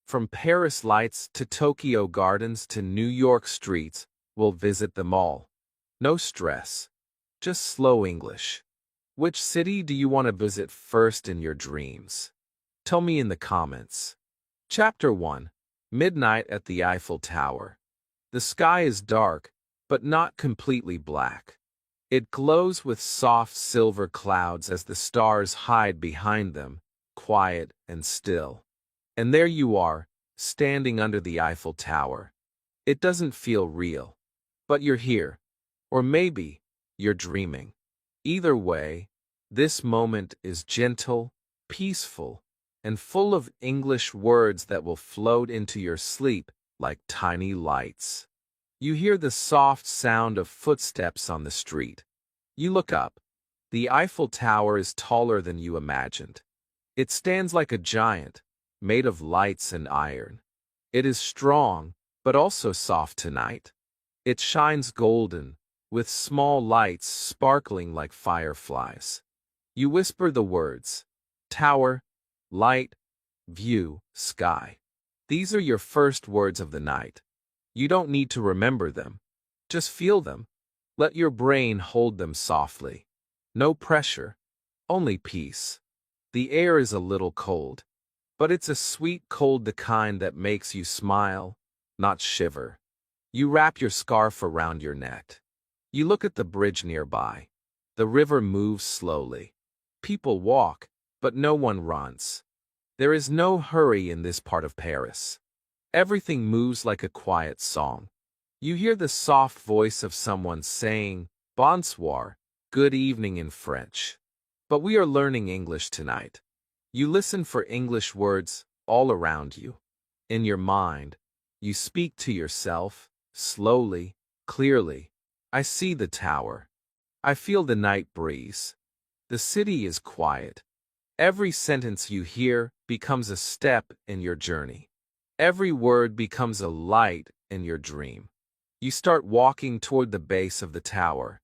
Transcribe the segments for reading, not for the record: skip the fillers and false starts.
From Paris lights to Tokyo gardens to New York streets, we'll visit them all. No stress. Just slow English. Which city do you want to visit first in your dreams? Tell me in the comments. Chapter 1. Midnight at the Eiffel Tower. The sky is dark, but not completely black. It glows with soft silver clouds as the stars hide behind them, quiet and still. And there you are, standing under the Eiffel Tower. It doesn't feel real. But you're here. Or maybe you're dreaming. Either way, this moment is gentle, peaceful, and full of English words that will float into your sleep like tiny lights. You hear the soft sound of footsteps on the street. You look up. The Eiffel Tower is taller than you imagined. It stands like a giant, made of lights and iron. It is strong, but also soft tonight. It shines golden, with small lights sparkling like fireflies. You whisper the words, tower, light, view, sky. These are your first words of the night. You don't need to remember them. Just feel them. Let your brain hold them softly. No pressure, only peace. The air is a little cold, but it's a sweet cold, the kind that makes you smile, not shiver. You wrap your scarf around your neck. You look at the bridge nearby. The river moves slowly. People walk, but no one runs. There is no hurry in this part of Paris. Everything moves like a quiet song. You hear the soft voice of someone saying, bonsoir, good evening in French. But we are learning English tonight. You listen for English words all around you. In your mind, you speak to yourself, slowly, clearly. I see the tower. I feel the night breeze. The city is quiet. Every sentence you hear becomes a step in your journey. Every word becomes a light in your dream. You start walking toward the base of the tower.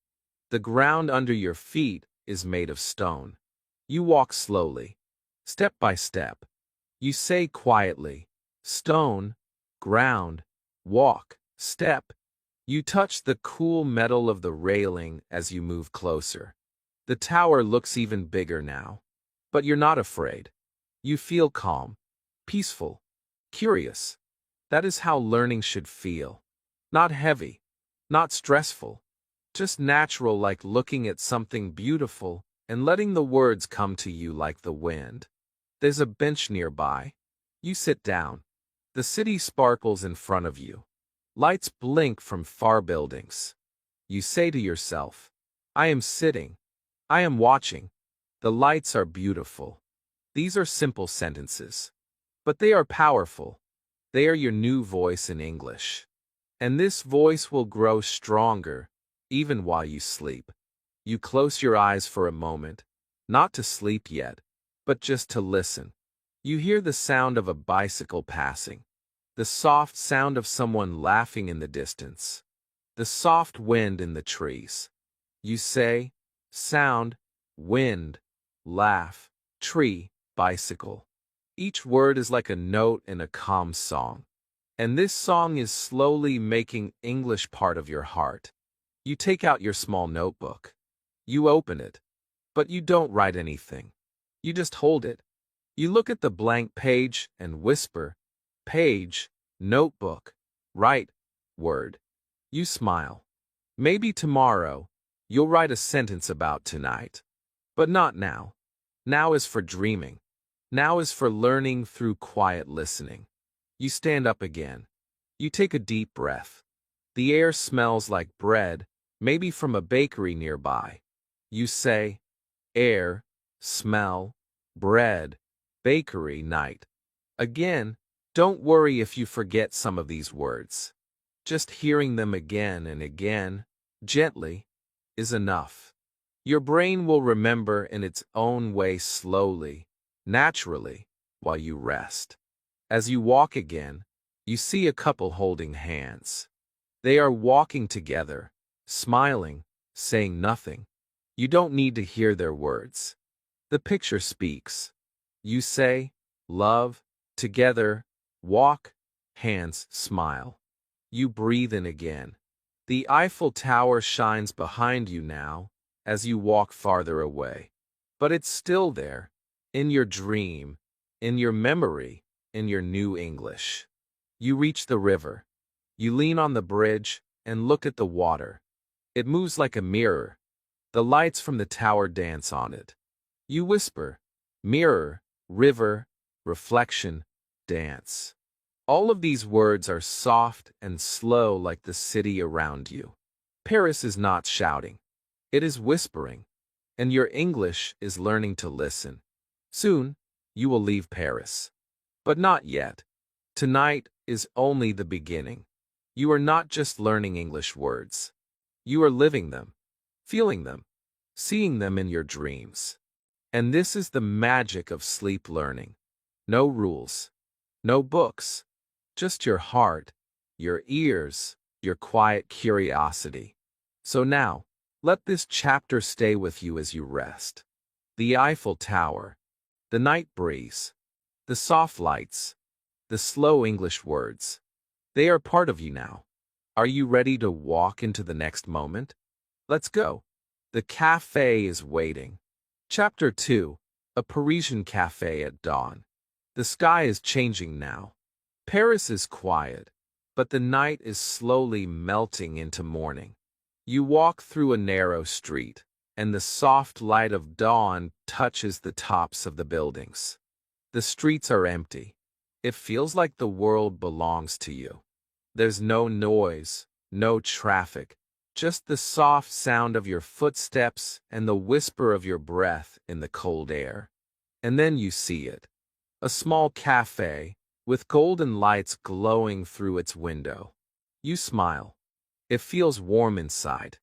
The ground under your feet is made of stone. You walk slowly, step by step. You say quietly, stone, ground, walk, step. You touch the cool metal of the railing as you move closer. The tower looks even bigger now. But you're not afraid. You feel calm, peaceful, curious. That is how learning should feel. Not heavy, not stressful. Just natural, like looking at something beautiful and letting the words come to you like the wind. There's a bench nearby. You sit down. The city sparkles in front of you. Lights blink from far buildings. You say to yourself, I am sitting. I am watching. The lights are beautiful. These are simple sentences. But they are powerful. They are your new voice in English. And this voice will grow stronger, even while you sleep. You close your eyes for a moment, not to sleep yet, but just to listen. You hear the sound of a bicycle passing, the soft sound of someone laughing in the distance, the soft wind in the trees. You say, sound, wind, laugh, tree, bicycle. Each word is like a note in a calm song. And this song is slowly making English part of your heart. You take out your small notebook. You open it. But you don't write anything. You just hold it. You look at the blank page and whisper, page, notebook, write, word. You smile. Maybe tomorrow, you'll write a sentence about tonight. But not now. Now is for dreaming. Now is for learning through quiet listening. You stand up again. You take a deep breath. The air smells like bread, maybe from a bakery nearby. You say, air, smell, bread, bakery, night. Again, don't worry if you forget some of these words. Just hearing them again and again, gently, is enough. Your brain will remember in its own way, slowly, naturally, while you rest. As you walk again, you see a couple holding hands. They are walking together, smiling, saying nothing. You don't need to hear their words. The picture speaks. You say, love, together, Walk, hands, smile. You breathe in again. The Eiffel Tower shines behind you now as you walk farther away. But it's still there, in your dream, in your memory, in your new English. You reach the river. You lean on the bridge and look at the water. It moves like a mirror. The lights from the tower dance on it. You whisper, mirror, river, reflection, dance. All of these words are soft and slow like the city around you. Paris is not shouting. It is whispering. And your English is learning to listen. Soon, you will leave Paris. But not yet. Tonight is only the beginning. You are not just learning English words. You are living them, feeling them, seeing them in your dreams. And this is the magic of sleep learning. No rules, no books, just your heart, your ears, your quiet curiosity. So now, let this chapter stay with you as you rest. The Eiffel Tower, the night breeze, the soft lights, the slow English words. They are part of you now. Are you ready to walk into the next moment? Let's go. The cafe is waiting. Chapter 2, A Parisian Cafe at Dawn. The sky is changing now. Paris is quiet, but the night is slowly melting into morning. You walk through a narrow street, and the soft light of dawn touches the tops of the buildings. The streets are empty. It feels like the world belongs to you. There's no noise, no traffic, just the soft sound of your footsteps and the whisper of your breath in the cold air. And then you see it. A small cafe, with golden lights glowing through its window. You smile. It feels warm inside.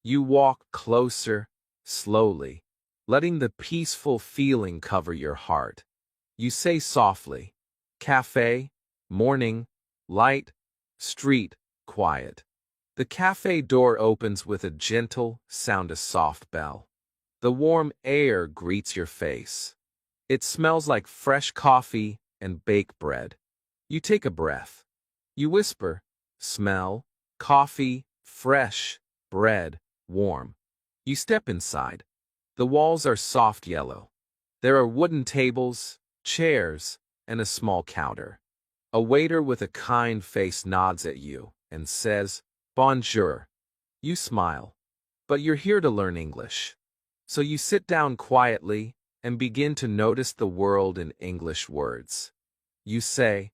You walk closer, slowly, letting the peaceful feeling cover your heart. You say softly, cafe, morning, light, street, quiet. The cafe door opens with a gentle sound, a soft bell. The warm air greets your face. It smells like fresh coffee and baked bread. You take a breath. You whisper, smell, coffee, fresh, bread, warm. You step inside. The walls are soft yellow. There are wooden tables, chairs, and a small counter. A waiter with a kind face nods at you and says, Bonjour. You smile. But you're here to learn English. So you sit down quietly and begin to notice the world in English words. You say,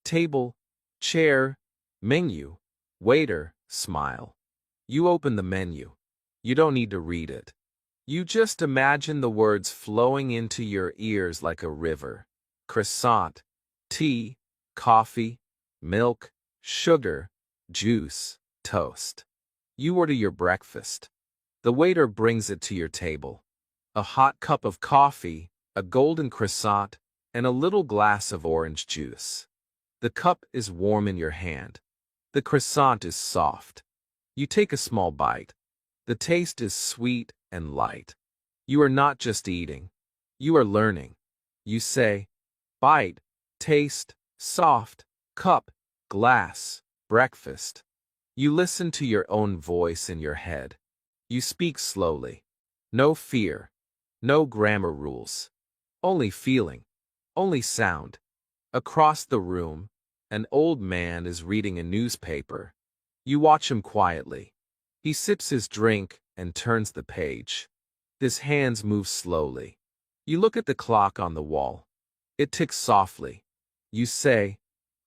table, chair, menu, waiter, smile. You open the menu. You don't need to read it. You just imagine the words flowing into your ears like a river. Croissant, tea, coffee, milk, sugar, juice, toast. You order your breakfast. The waiter brings it to your table. A hot cup of coffee, a golden croissant, and a little glass of orange juice. The cup is warm in your hand. The croissant is soft. You take a small bite. The taste is sweet and light. You are not just eating. You are learning. You say, bite, taste, soft, cup, glass, breakfast. You listen to your own voice in your head. You speak slowly. No fear. No grammar rules. Only feeling. Only sound. Across the room, an old man is reading a newspaper. You watch him quietly. He sips his drink and turns the page. His hands move slowly. You look at the clock on the wall. It ticks softly. You say,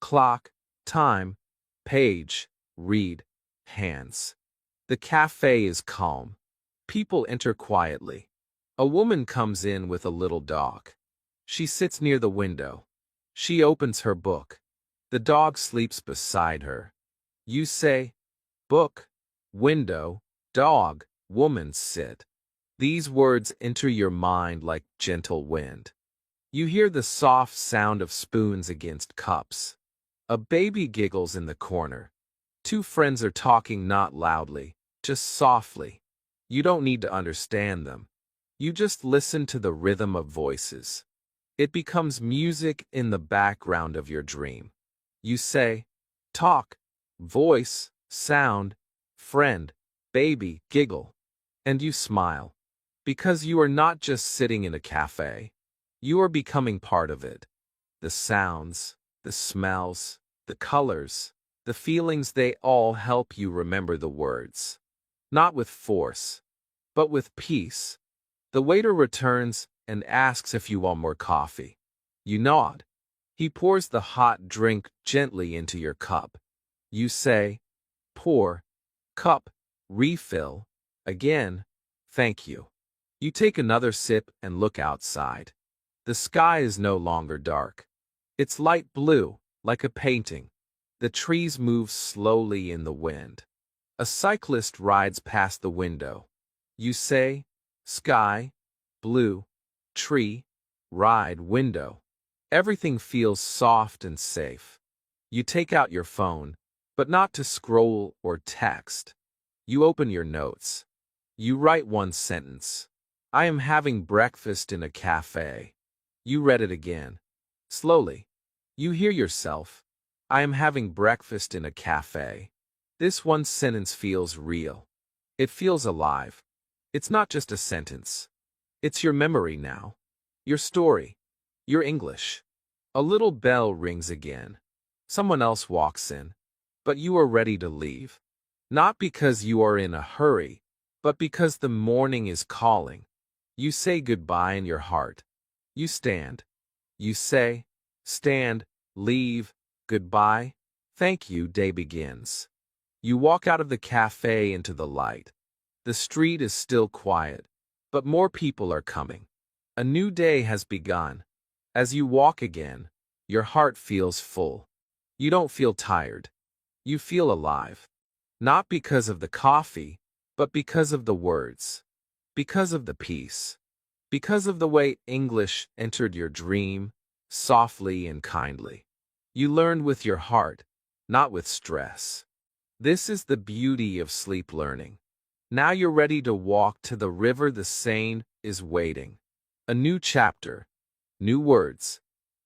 clock, time, page, read, hands. The cafe is calm. People enter quietly. A woman comes in with a little dog. She sits near the window. She opens her book. The dog sleeps beside her. You say, book, window, dog, woman, sit. These words enter your mind like gentle wind. You hear the soft sound of spoons against cups. A baby giggles in the corner. Two friends are talking not loudly, just softly. You don't need to understand them. You just listen to the rhythm of voices. It becomes music in the background of your dream. You say, talk, voice, sound, friend, baby, giggle. And you smile. Because you are not just sitting in a cafe. You are becoming part of it. The sounds, the smells, the colors, the feelings, they all help you remember the words. Not with force, but with peace. The waiter returns and asks if you want more coffee. You nod. He pours the hot drink gently into your cup. You say, pour, cup, refill, again, thank you. You take another sip and look outside. The sky is no longer dark. It's light blue, like a painting. The trees move slowly in the wind. A cyclist rides past the window. You say, sky, blue, tree, ride, window. Everything feels soft and safe. You take out your phone, but not to scroll or text. You open your notes. You write one sentence. I am having breakfast in a cafe. You read it again. Slowly. You hear yourself. I am having breakfast in a cafe. This one sentence feels real. It feels alive. It's not just a sentence. It's your memory now. Your story. Your English. A little bell rings again. Someone else walks in. But you are ready to leave. Not because you are in a hurry, but because the morning is calling. You say goodbye in your heart. You stand. You say, stand, leave, goodbye, thank you, day begins. You walk out of the cafe into the light. The street is still quiet, but more people are coming. A new day has begun. As you walk again, your heart feels full. You don't feel tired. You feel alive. Not because of the coffee, but because of the words. Because of the peace. Because of the way English entered your dream, softly and kindly. You learned with your heart, not with stress. This is the beauty of sleep learning. Now you're ready to walk to the river. The Seine is waiting. A new chapter, new words,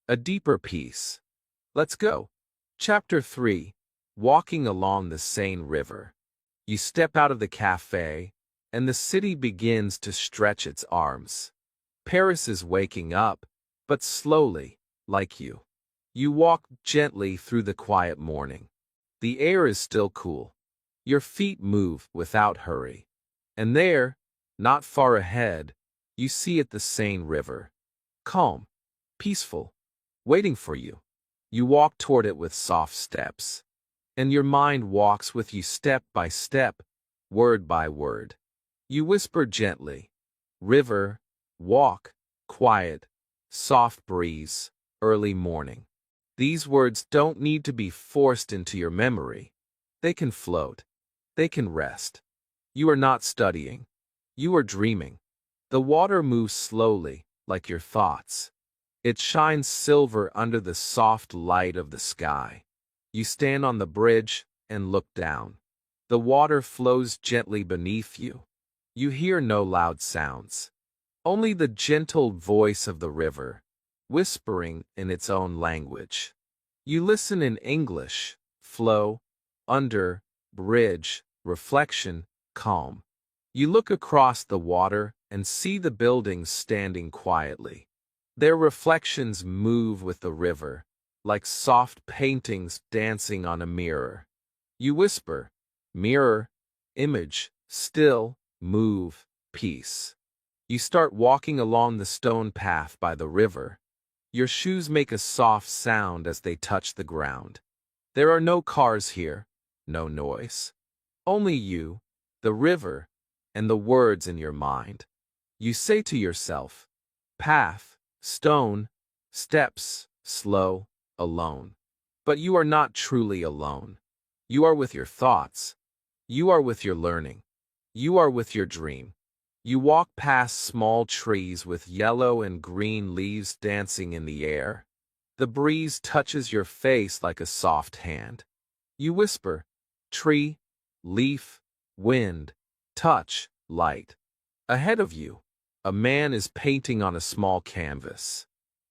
a deeper peace. Let's go. Chapter 3. Walking along the Seine River. You step out of the cafe, and the city begins to stretch its arms. Paris is waking up, but slowly, like you. You walk gently through the quiet morning. The air is still cool. Your feet move without hurry. And there, not far ahead, you see it, the Seine River. Calm, peaceful, waiting for you. You walk toward it with soft steps. And your mind walks with you step by step, word by word. You whisper gently, river, walk, quiet, soft breeze, early morning. These words don't need to be forced into your memory. They can float. They can rest. You are not studying. You are dreaming. The water moves slowly, like your thoughts. It shines silver under the soft light of the sky. You stand on the bridge and look down. The water flows gently beneath you. You hear no loud sounds. Only the gentle voice of the river, whispering in its own language. You listen in English, flow, under, bridge, reflection, calm. You look across the water and see the buildings standing quietly. Their reflections move with the river, like soft paintings dancing on a mirror. You whisper, mirror, image, still, move, peace. You start walking along the stone path by the river. Your shoes make a soft sound as they touch the ground. There are no cars here, no noise. Only you, the river, and the words in your mind. You say to yourself, path, stone, steps, slow, alone. But you are not truly alone. You are with your thoughts. You are with your learning. You are with your dream. You walk past small trees with yellow and green leaves dancing in the air. The breeze touches your face like a soft hand. You whisper, tree, leaf, wind, touch, light. Ahead of you, a man is painting on a small canvas.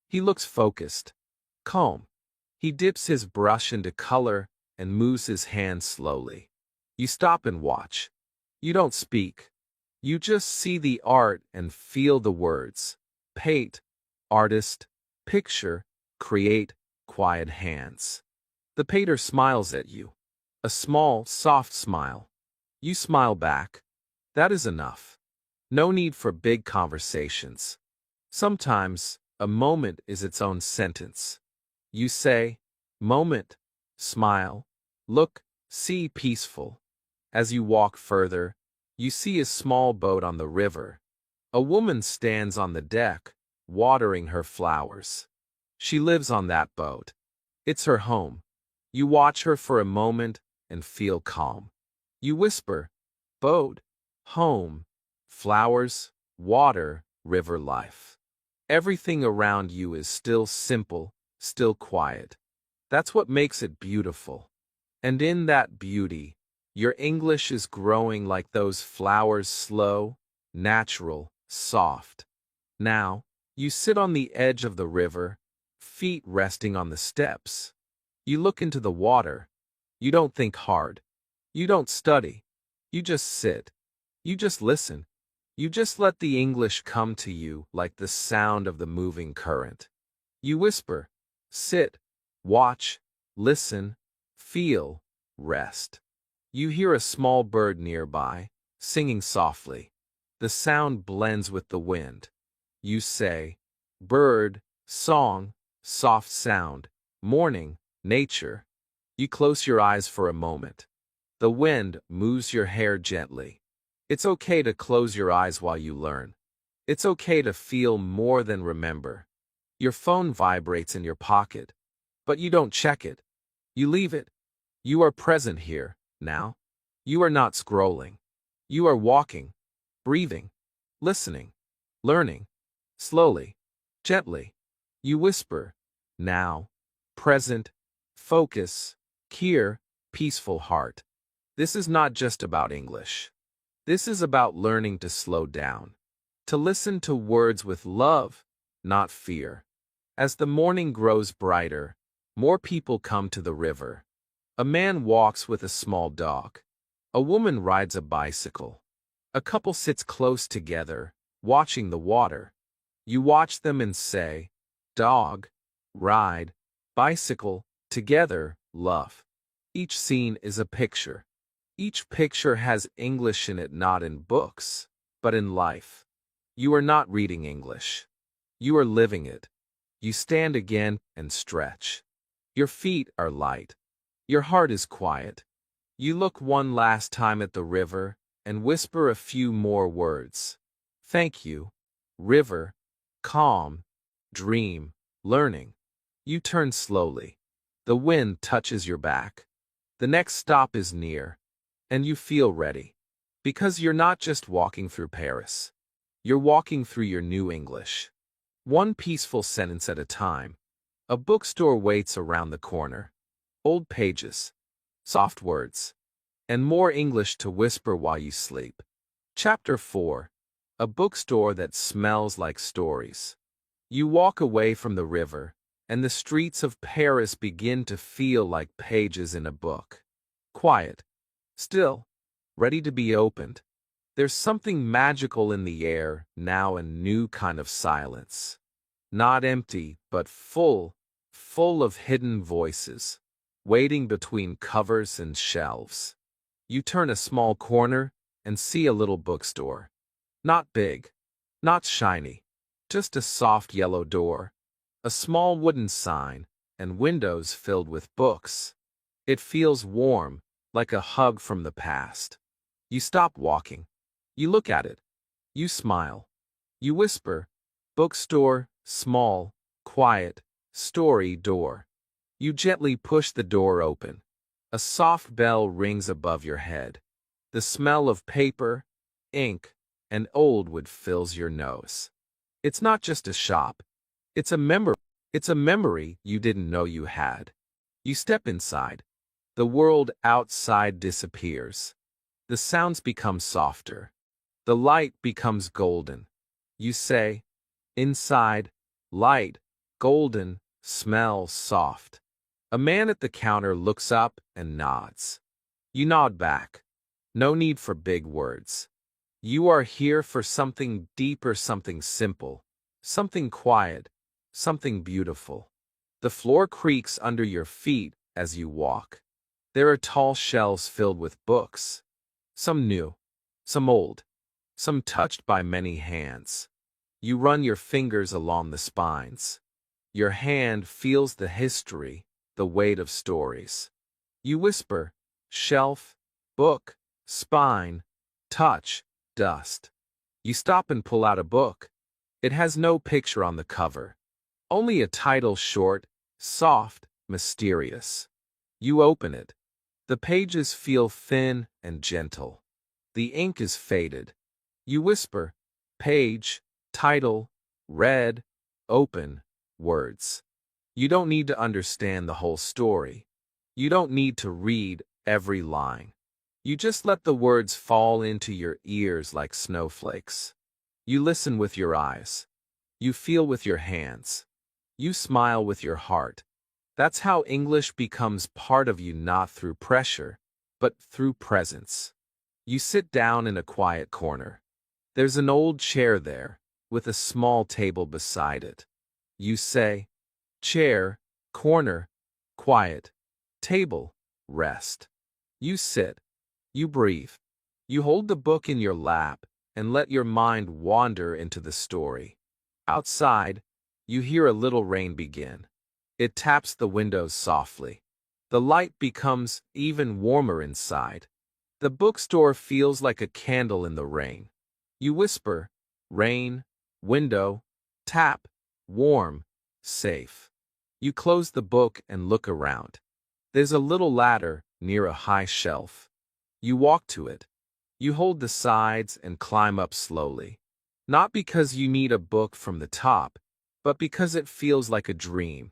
He looks focused, calm. He dips his brush into color and moves his hand slowly. You stop and watch. You don't speak. You just see the art and feel the words. Paint, artist, picture, create, quiet hands. The painter smiles at you. A small, soft smile. You smile back. That is enough. No need for big conversations. Sometimes, a moment is its own sentence. You say, moment, smile, look, see peaceful. As you walk further, you see a small boat on the river. A woman stands on the deck, watering her flowers. She lives on that boat. It's her home. You watch her for a moment and feel calm. You whisper, boat, home, flowers, water, river life. Everything around you is still simple, still quiet. That's what makes it beautiful. And in that beauty, your English is growing like those flowers, slow, natural, soft. Now, you sit on the edge of the river, feet resting on the steps. You look into the water. You don't think hard. You don't study. You just sit. You just listen. You just let the English come to you like the sound of the moving current. You whisper, sit, watch, listen, feel, rest. You hear a small bird nearby, singing softly. The sound blends with the wind. You say, bird, song, soft sound, morning, nature. You close your eyes for a moment. The wind moves your hair gently. It's okay to close your eyes while you learn. It's okay to feel more than remember. Your phone vibrates in your pocket, but you don't check it. You leave it. You are present here, now. You are not scrolling. You are walking, breathing, listening, learning, slowly, gently. You whisper, now, present, focus, here, peaceful heart. This is not just about English. This is about learning to slow down, to listen to words with love, not fear. As the morning grows brighter, more people come to the river. A man walks with a small dog. A woman rides a bicycle. A couple sits close together, watching the water. You watch them and say, dog, ride, bicycle, together, love. Each scene is a picture. Each picture has English in it, not in books, but in life. You are not reading English. You are living it. You stand again and stretch. Your feet are light. Your heart is quiet. You look one last time at the river and whisper a few more words. Thank you, river, calm, dream, learning. You turn slowly. The wind touches your back. The next stop is near. And you feel ready. Because you're not just walking through Paris. You're walking through your new English. One peaceful sentence at a time. A bookstore waits around the corner. Old pages. Soft words. And more English to whisper while you sleep. Chapter 4. A bookstore that smells like stories. You walk away from the river, and the streets of Paris begin to feel like pages in a book. Quiet. Still, ready to be opened. There's something magical in the air now, a new kind of silence. Not empty, but full of hidden voices, waiting between covers and shelves. You turn a small corner and see a little bookstore. Not big, not shiny, just a soft yellow door, a small wooden sign, and windows filled with books. It feels warm, like a hug from the past. You stop walking. You look at it. You smile. You whisper, bookstore, small, quiet, story door. You gently push the door open. A soft bell rings above your head. The smell of paper, ink, and old wood fills your nose. It's not just a shop. It's a memory. It's a memory you didn't know you had. You step inside. The world outside disappears. The sounds become softer. The light becomes golden. You say, inside, light, golden, smell soft. A man at the counter looks up and nods. You nod back. No need for big words. You are here for something deeper, something simple, something quiet, something beautiful. The floor creaks under your feet as you walk. There are tall shelves filled with books. Some new, some old, some touched by many hands. You run your fingers along the spines. Your hand feels the history, the weight of stories. You whisper, shelf, book, spine, touch, dust. You stop and pull out a book. It has no picture on the cover. Only a title, short, soft, mysterious. You open it. The pages feel thin and gentle. The ink is faded. You whisper, page, title, read, open, words. You don't need to understand the whole story. You don't need to read every line. You just let the words fall into your ears like snowflakes. You listen with your eyes. You feel with your hands. You smile with your heart. That's how English becomes part of you, not through pressure, but through presence. You sit down in a quiet corner. There's an old chair there, with a small table beside it. You say, chair, corner, quiet, table, rest. You sit. You breathe. You hold the book in your lap and let your mind wander into the story. Outside, you hear a little rain begin. It taps the windows softly. The light becomes even warmer inside. The bookstore feels like a candle in the rain. You whisper, rain, window, tap, warm, safe. You close the book and look around. There's a little ladder near a high shelf. You walk to it. You hold the sides and climb up slowly. Not because you need a book from the top, but because it feels like a dream.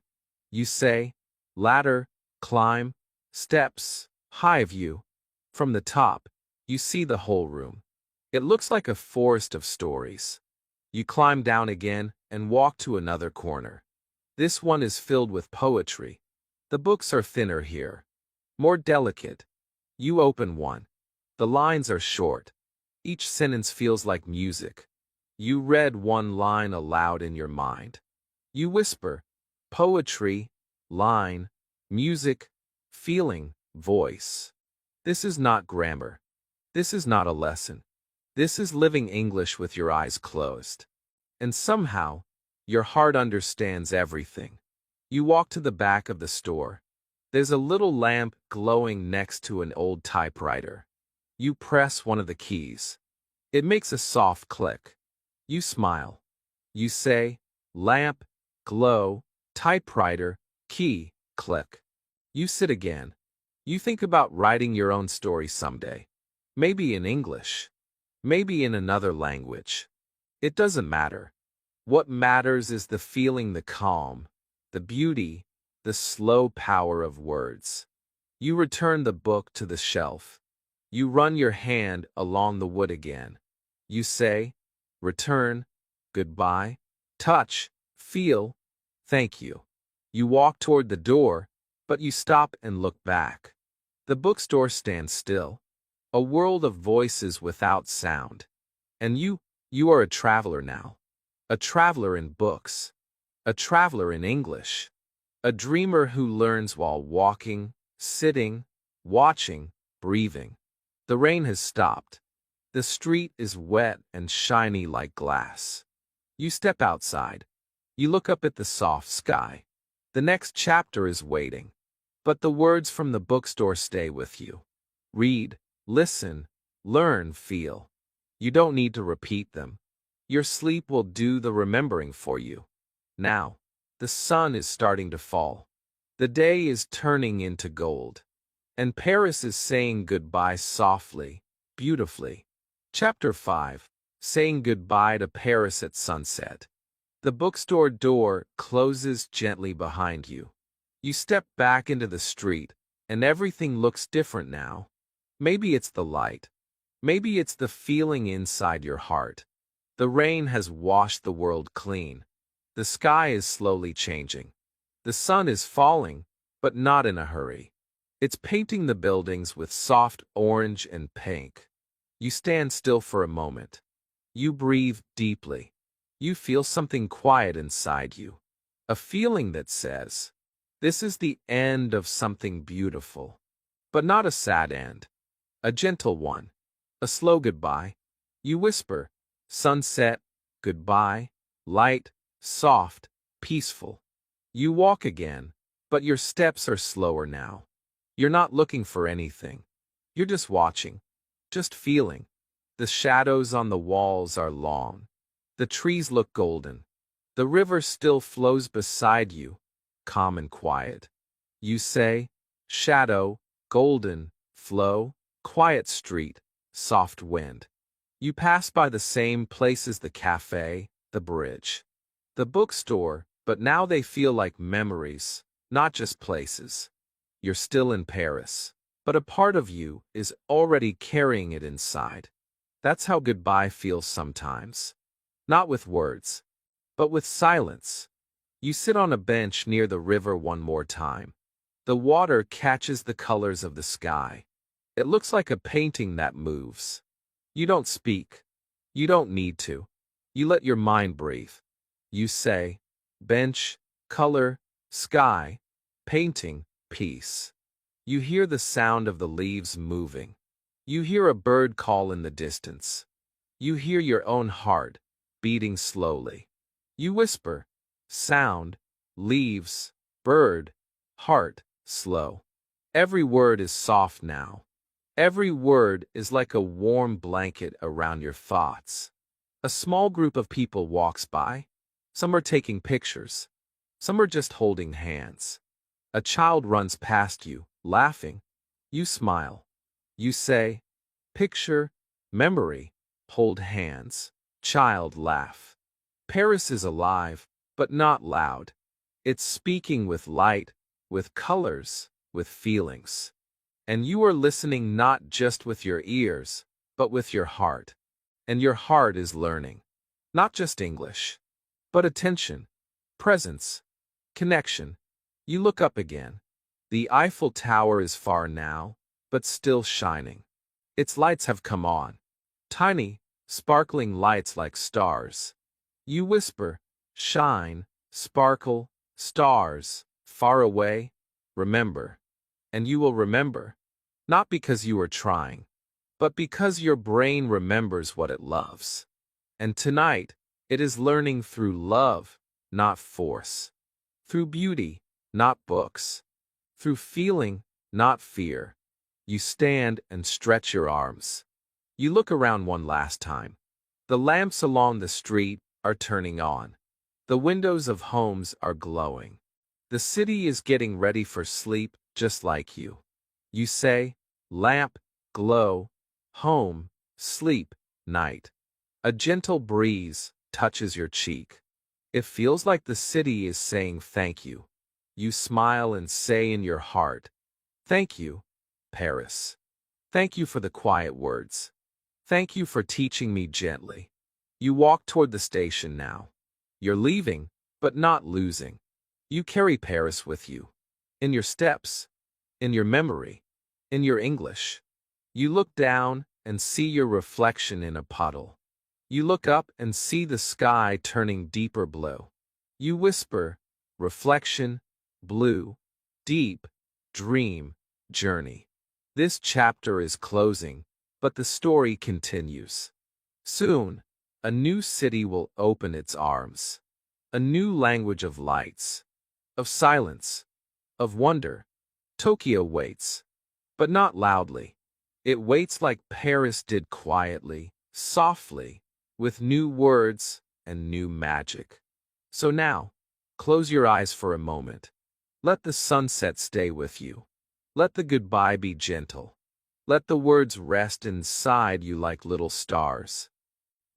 You say, ladder, climb, steps, high view. From the top, you see the whole room. It looks like a forest of stories. You climb down again and walk to another corner. This one is filled with poetry. The books are thinner here, more delicate. You open one. The lines are short. Each sentence feels like music. You read one line aloud in your mind. You whisper, poetry, line, music, feeling, voice. This is not grammar. This is not a lesson. This is living English with your eyes closed. And somehow, your heart understands everything. You walk to the back of the store. There's a little lamp glowing next to an old typewriter. You press one of the keys. It makes a soft click. You smile. You say, lamp, glow, typewriter, key, click. You sit again. You think about writing your own story someday. Maybe in English. Maybe in another language. It doesn't matter. What matters is the feeling, the calm, the beauty, the slow power of words. You return the book to the shelf. You run your hand along the wood again. You say, return, goodbye, touch, feel, thank you. You walk toward the door, but you stop and look back. The bookstore stands still, a world of voices without sound. And you are a traveler now. A traveler in books. A traveler in English. A dreamer who learns while walking, sitting, watching, breathing. The rain has stopped. The street is wet and shiny like glass. You step outside. You look up at the soft sky. The next chapter is waiting. But the words from the bookstore stay with you. Read, listen, learn, feel. You don't need to repeat them. Your sleep will do the remembering for you. Now, the sun is starting to fall. The day is turning into gold. And Paris is saying goodbye softly, beautifully. Chapter 5. Saying goodbye to Paris at sunset. The bookstore door closes gently behind you. You step back into the street, and everything looks different now. Maybe it's the light. Maybe it's the feeling inside your heart. The rain has washed the world clean. The sky is slowly changing. The sun is falling, but not in a hurry. It's painting the buildings with soft orange and pink. You stand still for a moment. You breathe deeply. You feel something quiet inside you. A feeling that says, this is the end of something beautiful. But not a sad end. A gentle one. A slow goodbye. You whisper, sunset, goodbye, light, soft, peaceful. You walk again, but your steps are slower now. You're not looking for anything. You're just watching, just feeling. The shadows on the walls are long. The trees look golden. The river still flows beside you, calm and quiet. You say, shadow, golden, flow, quiet street, soft wind. You pass by the same places: the cafe, the bridge, the bookstore, but now they feel like memories, not just places. You're still in Paris, but a part of you is already carrying it inside. That's how goodbye feels sometimes. Not with words, but with silence. You sit on a bench near the river one more time. The water catches the colors of the sky. It looks like a painting that moves. You don't speak. You don't need to. You let your mind breathe. You say, bench, color, sky, painting, peace. You hear the sound of the leaves moving. You hear a bird call in the distance. You hear your own heart beating slowly. You whisper, sound, leaves, bird, heart, slow. Every word is soft now. Every word is like a warm blanket around your thoughts. A small group of people walks by. Some are taking pictures. Some are just holding hands. A child runs past you, laughing. You smile. You say, picture, memory, hold hands, child, laugh. Paris is alive, but not loud. It's speaking with light, with colors, with feelings. And you are listening not just with your ears, but with your heart. And your heart is learning. Not just English, but attention, presence, connection. You look up again. The Eiffel Tower is far now, but still shining. Its lights have come on. Tiny, sparkling lights like stars. You whisper, shine, sparkle, stars, far away, remember. And you will remember, not because you are trying, but because your brain remembers what it loves. And tonight, it is learning through love, not force. Through beauty, not books. Through feeling, not fear. You stand and stretch your arms. You look around one last time. The lamps along the street are turning on. The windows of homes are glowing. The city is getting ready for sleep, just like you. You say, lamp, glow, home, sleep, night. A gentle breeze touches your cheek. It feels like the city is saying thank you. You smile and say in your heart, thank you, Paris. Thank you for the quiet words. Thank you for teaching me gently. You walk toward the station now. You're leaving, but not losing. You carry Paris with you. In your steps, in your memory, in your English. You look down and see your reflection in a puddle. You look up and see the sky turning deeper blue. You whisper, reflection, blue, deep, dream, journey. This chapter is closing, but the story continues. Soon, a new city will open its arms. A new language of lights, of silence, of wonder. Tokyo waits, but not loudly. It waits like Paris did, quietly, softly, with new words and new magic. So now, close your eyes for a moment. Let the sunset stay with you. Let the goodbye be gentle. Let the words rest inside you like little stars.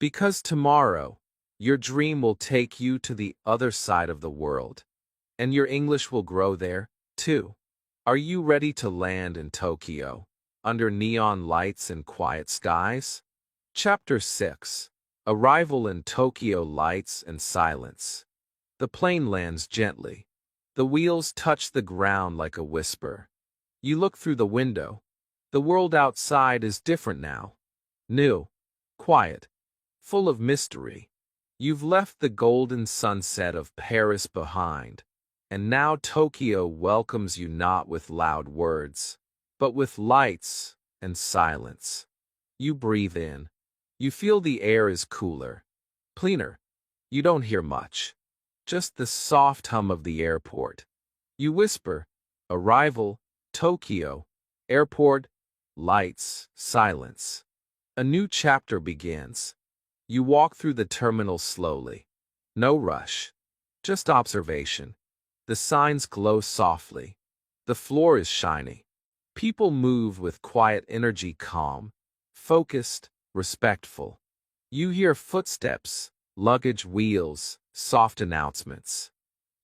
Because tomorrow, your dream will take you to the other side of the world. And your English will grow there, too. Are you ready to land in Tokyo, under neon lights and quiet skies? Chapter 6. Arrival in Tokyo, lights and silence. The plane lands gently. The wheels touch the ground like a whisper. You look through the window. The world outside is different now. New, quiet, full of mystery. You've left the golden sunset of Paris behind, and now Tokyo welcomes you not with loud words, but with lights and silence. You breathe in. You feel the air is cooler, cleaner. You don't hear much, just the soft hum of the airport. You whisper, "Arrival, Tokyo, airport, lights, silence." A new chapter begins. You walk through the terminal slowly. No rush, just observation. The signs glow softly. The floor is shiny. People move with quiet energy, calm, focused, respectful. You hear footsteps, luggage wheels, soft announcements.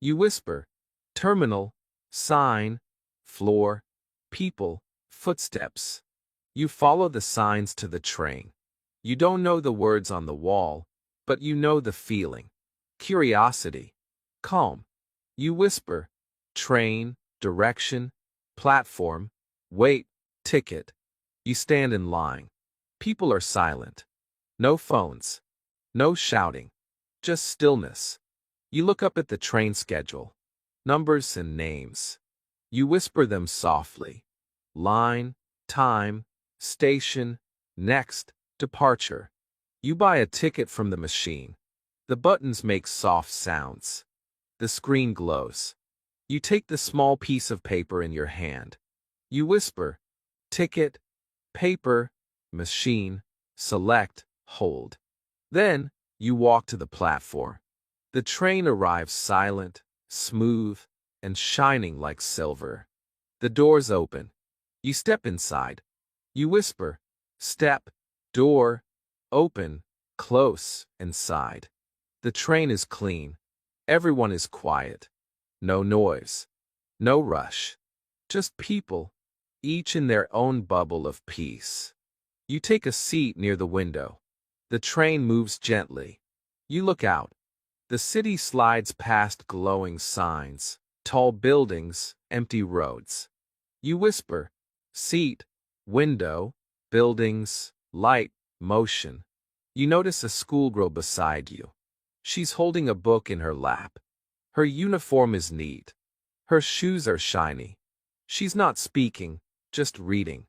You whisper, "Terminal, sign, floor, people, footsteps." You follow the signs to the train. You don't know the words on the wall, but you know the feeling. Curiosity. Calm. You whisper, "Train, direction, platform, wait, ticket." You stand in line. People are silent. No phones. No shouting. Just stillness. You look up at the train schedule. Numbers and names. You whisper them softly. Line, time, station, next, departure. You buy a ticket from the machine. The buttons make soft sounds. The screen glows. You take the small piece of paper in your hand. You whisper, "Ticket, paper, machine, select, hold." Then, you walk to the platform. The train arrives silent, smooth, and shining like silver. The doors open. You step inside. You whisper, "Step, door, open, close, and side." The train is clean. Everyone is quiet. No noise. No rush. Just people, each in their own bubble of peace. You take a seat near the window. The train moves gently. You look out. The city slides past glowing signs, tall buildings, empty roads. You whisper, "Seat, window, buildings, light, motion." You notice a schoolgirl beside you. She's holding a book in her lap. Her uniform is neat. Her shoes are shiny. She's not speaking, just reading.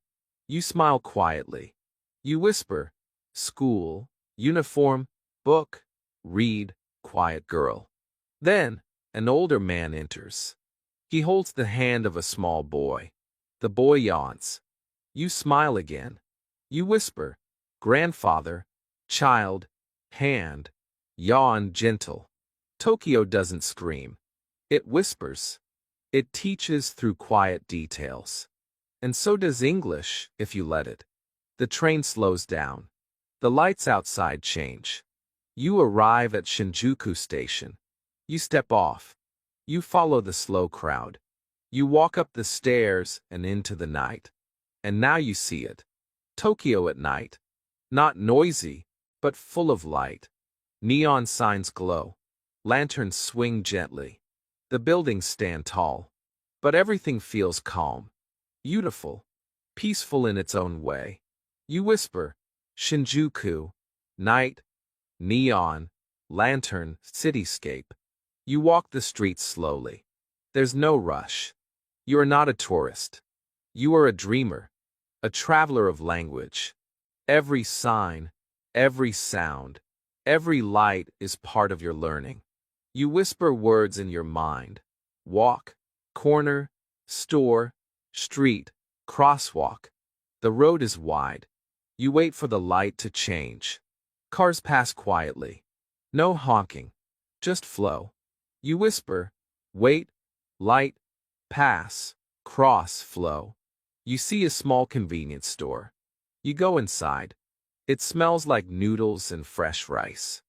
You smile quietly. You whisper, "School, uniform, book, read, quiet girl." Then, an older man enters. He holds the hand of a small boy. The boy yawns. You smile again. You whisper, "Grandfather, child, hand." Yawn gentle. Tokyo doesn't scream. It whispers. It teaches through quiet details. And so does English, if you let it. The train slows down. The lights outside change. You arrive at Shinjuku Station. You step off. You follow the slow crowd. You walk up the stairs and into the night. And now you see it. Tokyo at night. Not noisy, but full of light. Neon signs glow. Lanterns swing gently. The buildings stand tall. But everything feels calm. Beautiful. Peaceful in its own way. You whisper, "Shinjuku, night, neon, lantern, cityscape." You walk the streets slowly. There's no rush. You are not a tourist. You are a dreamer. A traveler of language. Every sign, every sound, every light is part of your learning. You whisper words in your mind. Walk, corner, store, street, crosswalk. The road is wide. You wait for the light to change. Cars pass quietly. No honking. Just flow. You whisper, "Wait, light, pass, cross, flow." You see a small convenience store. You go inside. It smells like noodles and fresh rice.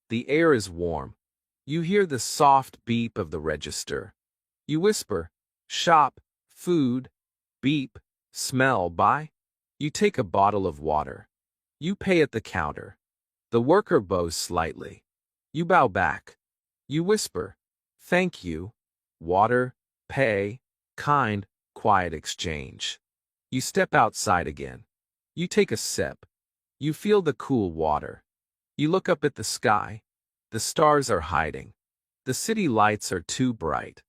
The air is warm. You hear the soft beep of the register. You whisper, "Shop, food, beep, smell, buy." You take a bottle of water. You pay at the counter. The worker bows slightly. You bow back. You whisper, "Thank you." water, pay, kind, quiet exchange. You step outside again. You take a sip. You feel the cool water. You look up at the sky. The stars are hiding. The city lights are too bright.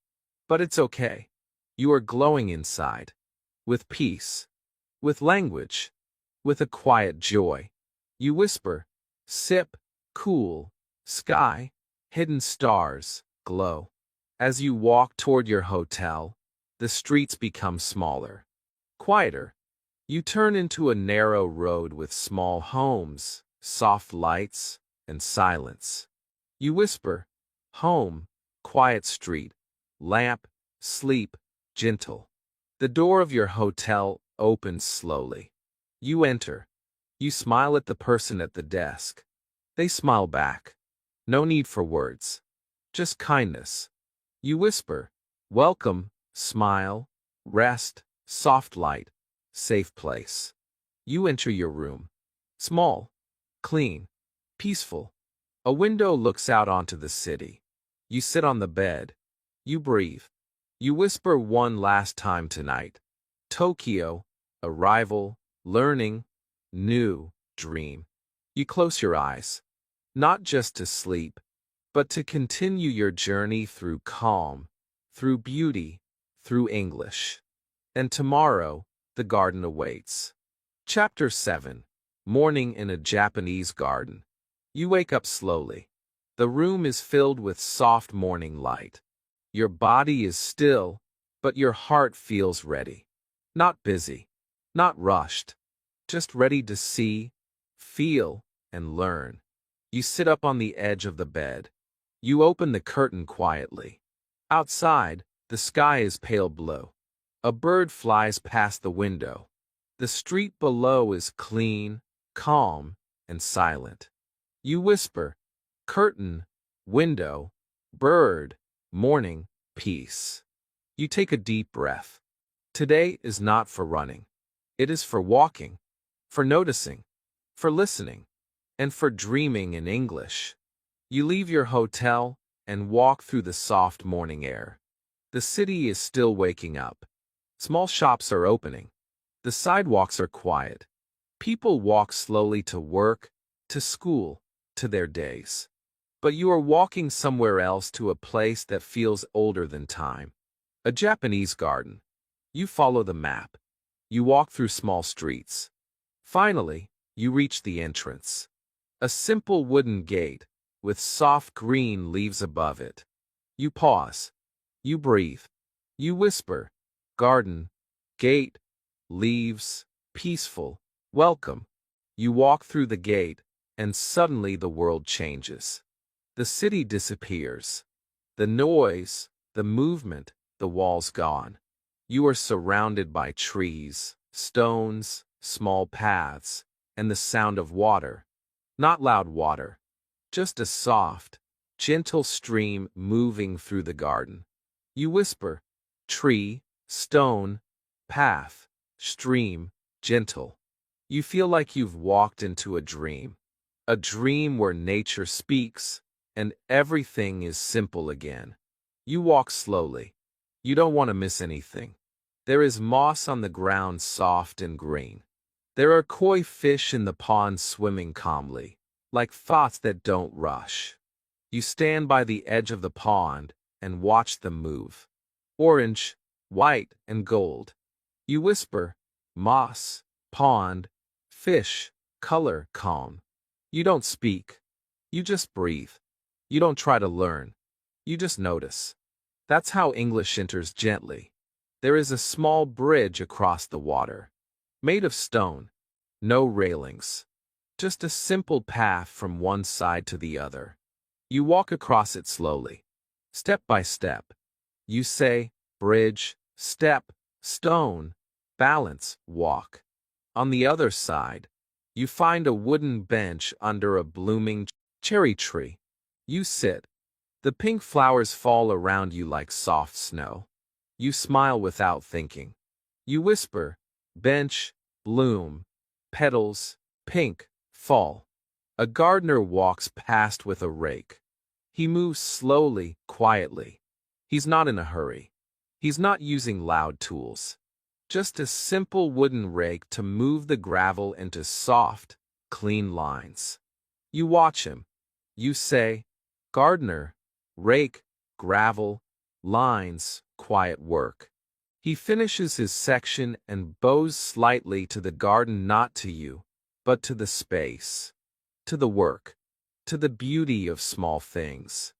But it's okay. You are glowing inside. With peace. With language. With a quiet joy. You whisper, sip, cool, sky, hidden stars, glow. As you walk toward your hotel, the streets become smaller. Quieter. You turn into a narrow road with small homes, soft lights, and silence. You whisper, home, quiet street, lamp, sleep, gentle. The door of your hotel opens slowly. You enter. You smile at the person at the desk. They smile back. No need for words. Just kindness. You whisper, welcome, smile, rest, soft light, safe place. You enter your room. Small, clean, peaceful. A window looks out onto the city. You sit on the bed. You breathe. You whisper one last time tonight. Tokyo, arrival, learning, new, dream. You close your eyes. Not just to sleep, but to continue your journey through calm, through beauty, through English. And tomorrow, the garden awaits. Chapter 7. Morning in a Japanese garden. You wake up slowly. The room is filled with soft morning light. Your body is still, but your heart feels ready. Not busy, not rushed, just ready to see, feel, and learn. You sit up on the edge of the bed. You open the curtain quietly. Outside, the sky is pale blue. A bird flies past the window. The street below is clean, calm, and silent. You whisper, curtain, window, bird, morning, peace. You take a deep breath. Today is not for running. It is for walking, for noticing, for listening, and for dreaming in English. You leave your hotel and walk through the soft morning air. The city is still waking up. Small shops are opening. The sidewalks are quiet. People walk slowly to work, to school, to their days. But you are walking somewhere else, to a place that feels older than time. A Japanese garden. You follow the map. You walk through small streets. Finally, you reach the entrance. A simple wooden gate, with soft green leaves above it. You pause. You breathe. You whisper, garden, gate, leaves, peaceful, welcome. You walk through the gate, and suddenly the world changes. The city disappears. The noise, the movement, the walls gone. You are surrounded by trees, stones, small paths, and the sound of water. Not loud water, just a soft, gentle stream moving through the garden. You whisper, tree, stone, path, stream, gentle. You feel like you've walked into a dream where nature speaks, and everything is simple again. You walk slowly. You don't want to miss anything. There is moss on the ground, soft and green. There are koi fish in the pond swimming calmly, like thoughts that don't rush. You stand by the edge of the pond and watch them move. Orange, white, and gold. You whisper, moss, pond, fish, color, calm. You don't speak. You just breathe. You don't try to learn. You just notice. That's how English enters gently. There is a small bridge across the water, made of stone. No railings. Just a simple path from one side to the other. You walk across it slowly, step by step. You say, bridge, step, stone, balance, walk. On the other side, you find a wooden bench under a blooming cherry tree. You sit. The pink flowers fall around you like soft snow. You smile without thinking. You whisper, bench, bloom, petals, pink, fall. A gardener walks past with a rake. He moves slowly, quietly. He's not in a hurry. He's not using loud tools. Just a simple wooden rake to move the gravel into soft, clean lines. You watch him. You say, gardener, rake, gravel, lines, quiet work. He finishes his section and bows slightly to the garden, not to you, but to the space, to the work, to the beauty of small things.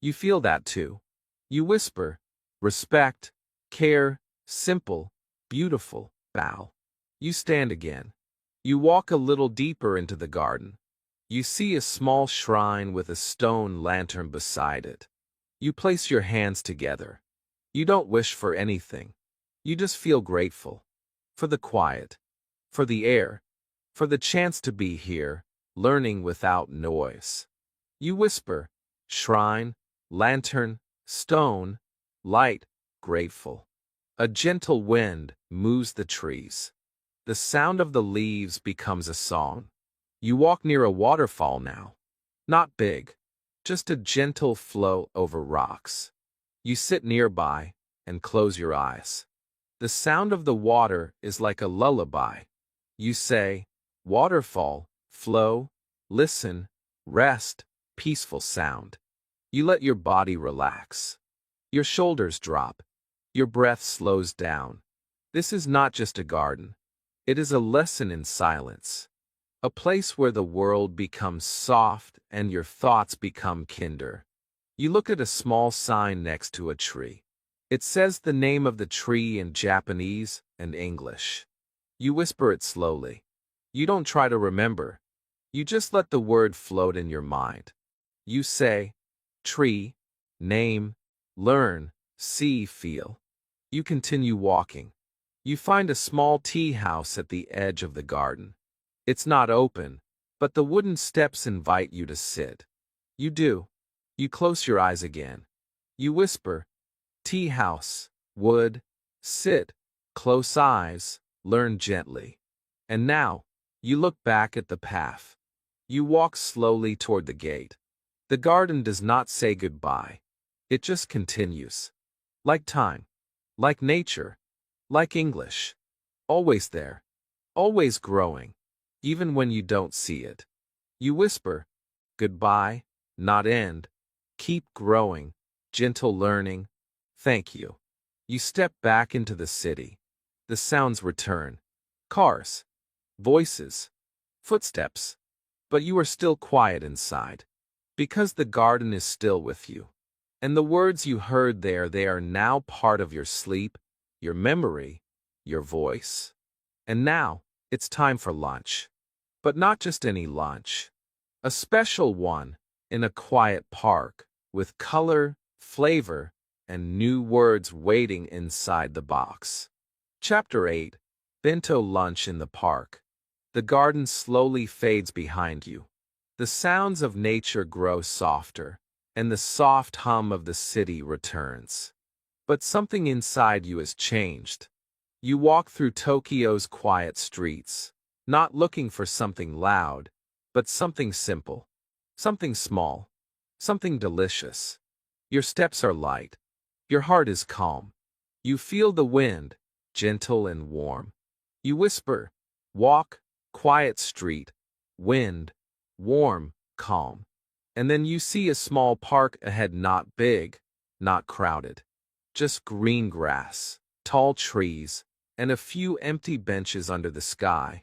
You feel that too. You whisper, respect, care, simple, beautiful, bow. You stand again. You walk a little deeper into the garden. You see a small shrine with a stone lantern beside it. You place your hands together. You don't wish for anything. You just feel grateful. For the quiet. For the air. For the chance to be here, learning without noise. You whisper, shrine, lantern, stone, light, grateful. A gentle wind moves the trees. The sound of the leaves becomes a song. You walk near a waterfall now. Not big, just a gentle flow over rocks. You sit nearby and close your eyes. The sound of the water is like a lullaby. You say, waterfall, flow, listen, rest, peaceful sound. You let your body relax. Your shoulders drop. Your breath slows down. This is not just a garden. It is a lesson in silence. A place where the world becomes soft and your thoughts become kinder. You look at a small sign next to a tree. It says the name of the tree in Japanese and English. You whisper it slowly. You don't try to remember. You just let the word float in your mind. You say, tree, name, learn, see, feel. You continue walking. You find a small tea house at the edge of the garden. It's not open, but the wooden steps invite you to sit. You do. You close your eyes again. You whisper, tea house, wood, sit, close eyes, learn gently. And now, you look back at the path. You walk slowly toward the gate. The garden does not say goodbye. It just continues. Like time. Like nature. Like English. Always there. Always growing. Even when you don't see it. You whisper, goodbye, not end. Keep growing. Gentle learning. Thank you. You step back into the city. The sounds return. Cars. Voices. Footsteps. But you are still quiet inside. Because the garden is still with you. And the words you heard there, they are now part of your sleep, your memory, your voice. And now, it's time for lunch. But not just any lunch. A special one, in a quiet park, with color, flavor, and new words waiting inside the box. Chapter 8. Bento Lunch in the Park. The garden slowly fades behind you. The sounds of nature grow softer, and the soft hum of the city returns. But something inside you has changed. You walk through Tokyo's quiet streets, not looking for something loud, but something simple, something small, something delicious. Your steps are light. Your heart is calm. You feel the wind, gentle and warm. You whisper, walk, quiet street, wind, warm, calm. And then you see a small park ahead, not big, not crowded. Just green grass, tall trees, and a few empty benches under the sky.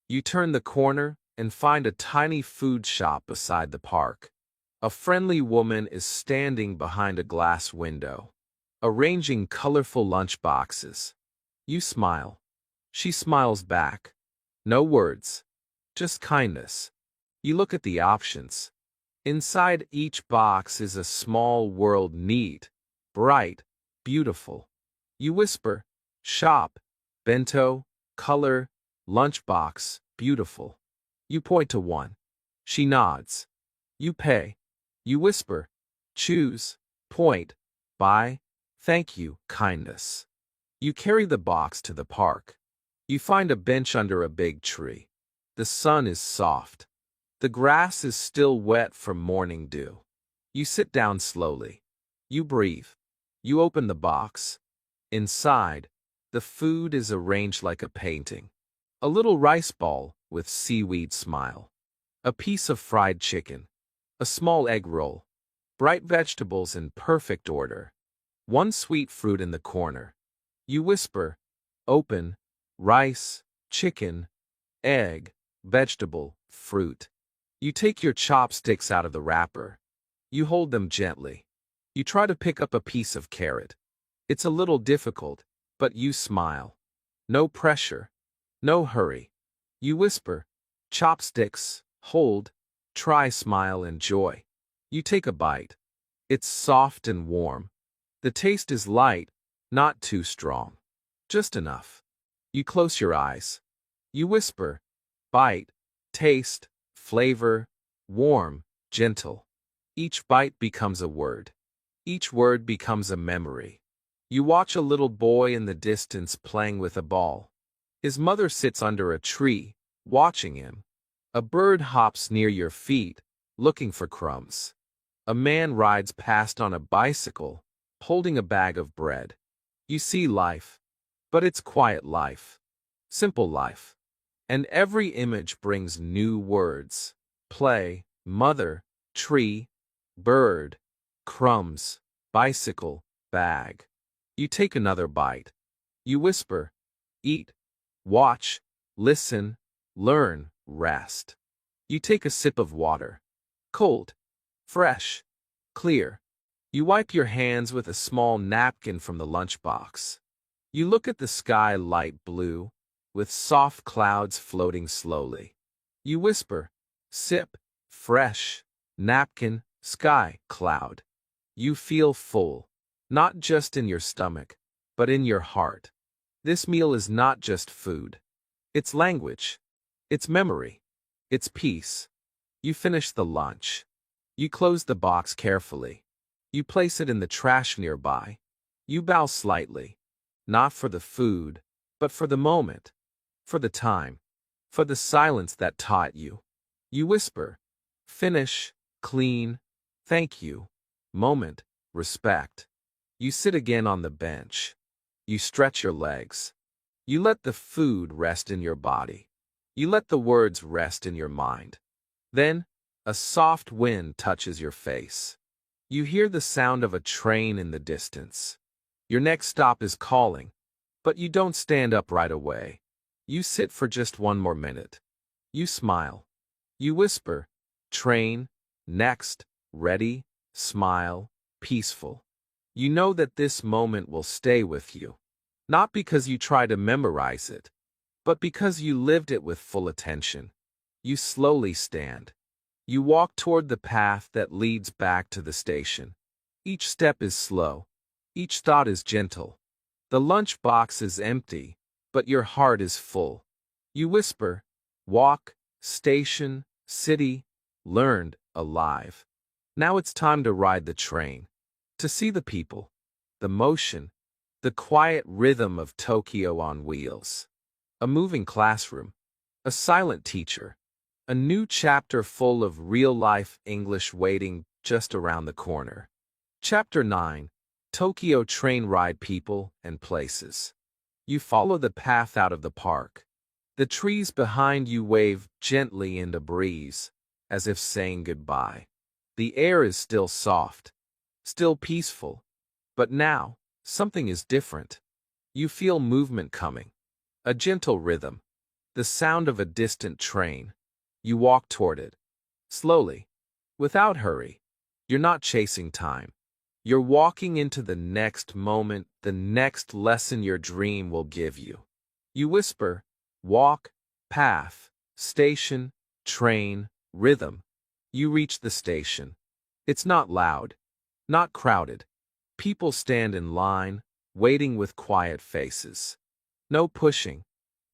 You turn the corner and find a tiny food shop beside the park. A friendly woman is standing behind a glass window, arranging colorful lunch boxes. You smile. She smiles back. No words, just kindness. You look at the options. Inside each box is a small world, neat, bright, beautiful. You whisper, shop, bento, color, lunchbox, beautiful. You point to one. She nods. You pay. You whisper, choose, point, buy, thank you, kindness. You carry the box to the park. You find a bench under a big tree. The sun is soft. The grass is still wet from morning dew. You sit down slowly. You breathe. You open the box. Inside, the food is arranged like a painting. A little rice ball with seaweed smile. A piece of fried chicken. A small egg roll. Bright vegetables in perfect order. One sweet fruit in the corner. You whisper, open, rice, chicken, egg, vegetable, fruit. You take your chopsticks out of the wrapper. You hold them gently. You try to pick up a piece of carrot. It's a little difficult, but you smile. No pressure. No hurry. You whisper, chopsticks, hold, try, smile, enjoy. You take a bite. It's soft and warm. The taste is light, not too strong. Just enough. You close your eyes. You whisper, bite, taste, flavor, warm, gentle. Each bite becomes a word. Each word becomes a memory. You watch a little boy in the distance playing with a ball. His mother sits under a tree, watching him. A bird hops near your feet, looking for crumbs. A man rides past on a bicycle, holding a bag of bread. You see life, but it's quiet life. Simple life. And every image brings new words. Play, mother, tree, bird, crumbs, bicycle, bag. You take another bite. You whisper, eat, watch, listen, learn, rest. You take a sip of water. Cold, fresh, clear. You wipe your hands with a small napkin from the lunchbox. You look at the sky light blue, with soft clouds floating slowly. You whisper, sip, fresh, napkin, sky, cloud. You feel full, not just in your stomach, but in your heart. This meal is not just food. It's language. It's memory. It's peace. You finish the lunch. You close the box carefully. You place it in the trash nearby. You bow slightly, not for the food, but for the moment, for the time, for the silence that taught you. You whisper, finish, clean, thank you, moment, respect. You sit again on the bench. You stretch your legs. You let the food rest in your body. You let the words rest in your mind. Then, a soft wind touches your face. You hear the sound of a train in the distance. Your next stop is calling, but you don't stand up right away. You sit for just one more minute. You smile. You whisper, train, next, ready, smile, peaceful. You know that this moment will stay with you, not because you try to memorize it, but because you lived it with full attention. You slowly stand. You walk toward the path that leads back to the station. Each step is slow. Each thought is gentle. The lunch box is empty, but your heart is full. You whisper, walk, station, city, learned, alive. Now it's time to ride the train, to see the people, the motion, the quiet rhythm of Tokyo on wheels. A moving classroom, a silent teacher, a new chapter full of real-life English waiting just around the corner. Chapter 9, Tokyo Train Ride People and Places. You follow the path out of the park. The trees behind you wave gently in the breeze, as if saying goodbye. The air is still soft, still peaceful, but now, something is different. You feel movement coming, a gentle rhythm, the sound of a distant train. You walk toward it, slowly, without hurry. You're not chasing time. You're walking into the next moment, the next lesson your dream will give you. You whisper, walk, path, station, train, rhythm. You reach the station. It's not loud, not crowded. People stand in line, waiting with quiet faces. No pushing,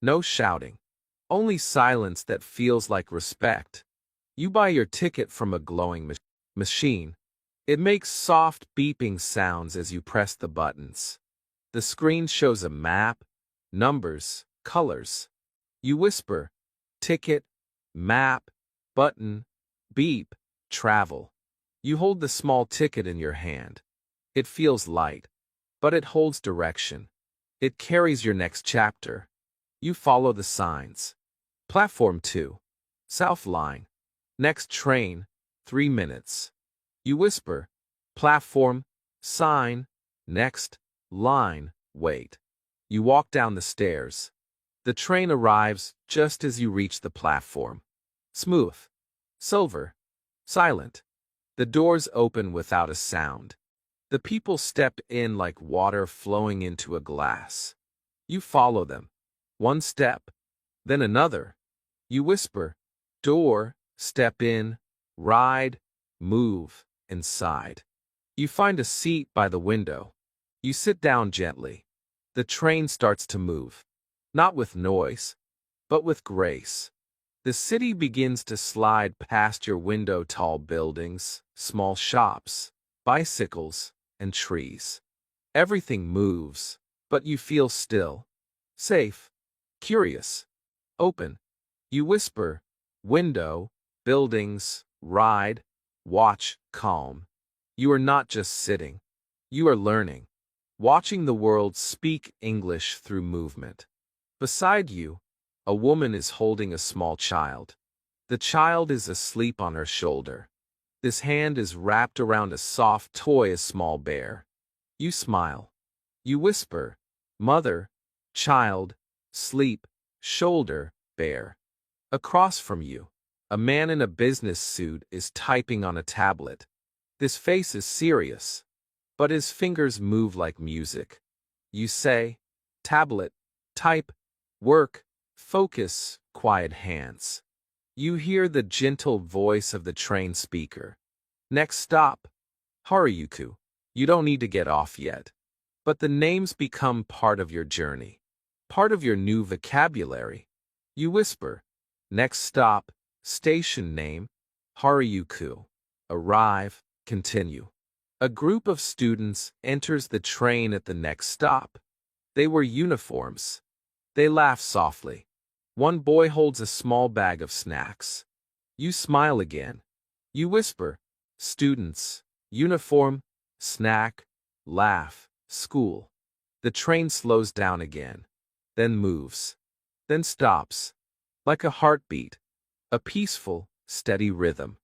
no shouting. Only silence that feels like respect. You buy your ticket from a glowing machine. It makes soft beeping sounds as you press the buttons. The screen shows a map, numbers, colors. You whisper, ticket, map, button, beep, travel. You hold the small ticket in your hand. It feels light, but it holds direction. It carries your next chapter. You follow the signs. Platform 2. South Line. Next train, 3 minutes. You whisper. Platform, sign, next, line, wait. You walk down the stairs. The train arrives just as you reach the platform. Smooth. Silver. Silent. The doors open without a sound. The people step in like water flowing into a glass. You follow them. One step, then another. You whisper, door, step in, ride, move, inside. You find a seat by the window. You sit down gently. The train starts to move. Not with noise, but with grace. The city begins to slide past your window, tall buildings, small shops, bicycles, and trees. Everything moves, but you feel still, safe, curious, open. You whisper, window, buildings, ride, watch, calm. You are not just sitting. You are learning, watching the world speak English through movement. Beside you, a woman is holding a small child. The child is asleep on her shoulder. This hand is wrapped around a soft toy, a small bear. You smile. You whisper, mother, child, sleep, shoulder, bear. Across from you, a man in a business suit is typing on a tablet. His face is serious, but his fingers move like music. You say, tablet, type, work, focus, quiet hands. You hear the gentle voice of the train speaker. Next stop, Harajuku. You don't need to get off yet. But the names become part of your journey, part of your new vocabulary. You whisper, next stop, station name, Harajuku. Arrive, continue. A group of students enters the train at the next stop. They wear uniforms. They laugh softly. One boy holds a small bag of snacks. You smile again. You whisper, students, uniform, snack, laugh, school. The train slows down again, then moves, then stops, like a heartbeat, a peaceful, steady rhythm.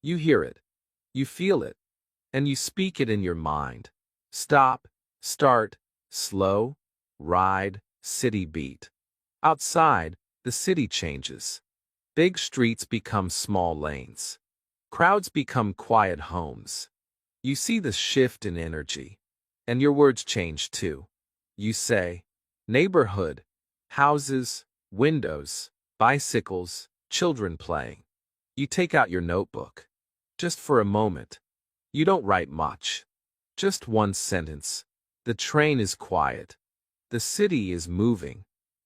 You hear it, you feel it, and you speak it in your mind. Stop, start, slow, ride, city beat. Outside, the city changes. Big streets become small lanes. Crowds become quiet homes. You see the shift in energy, and your words change too. You say, neighborhood, houses, windows, bicycles, children playing. You take out your notebook. Just for a moment. You don't write much. Just one sentence. The train is quiet. The city is moving.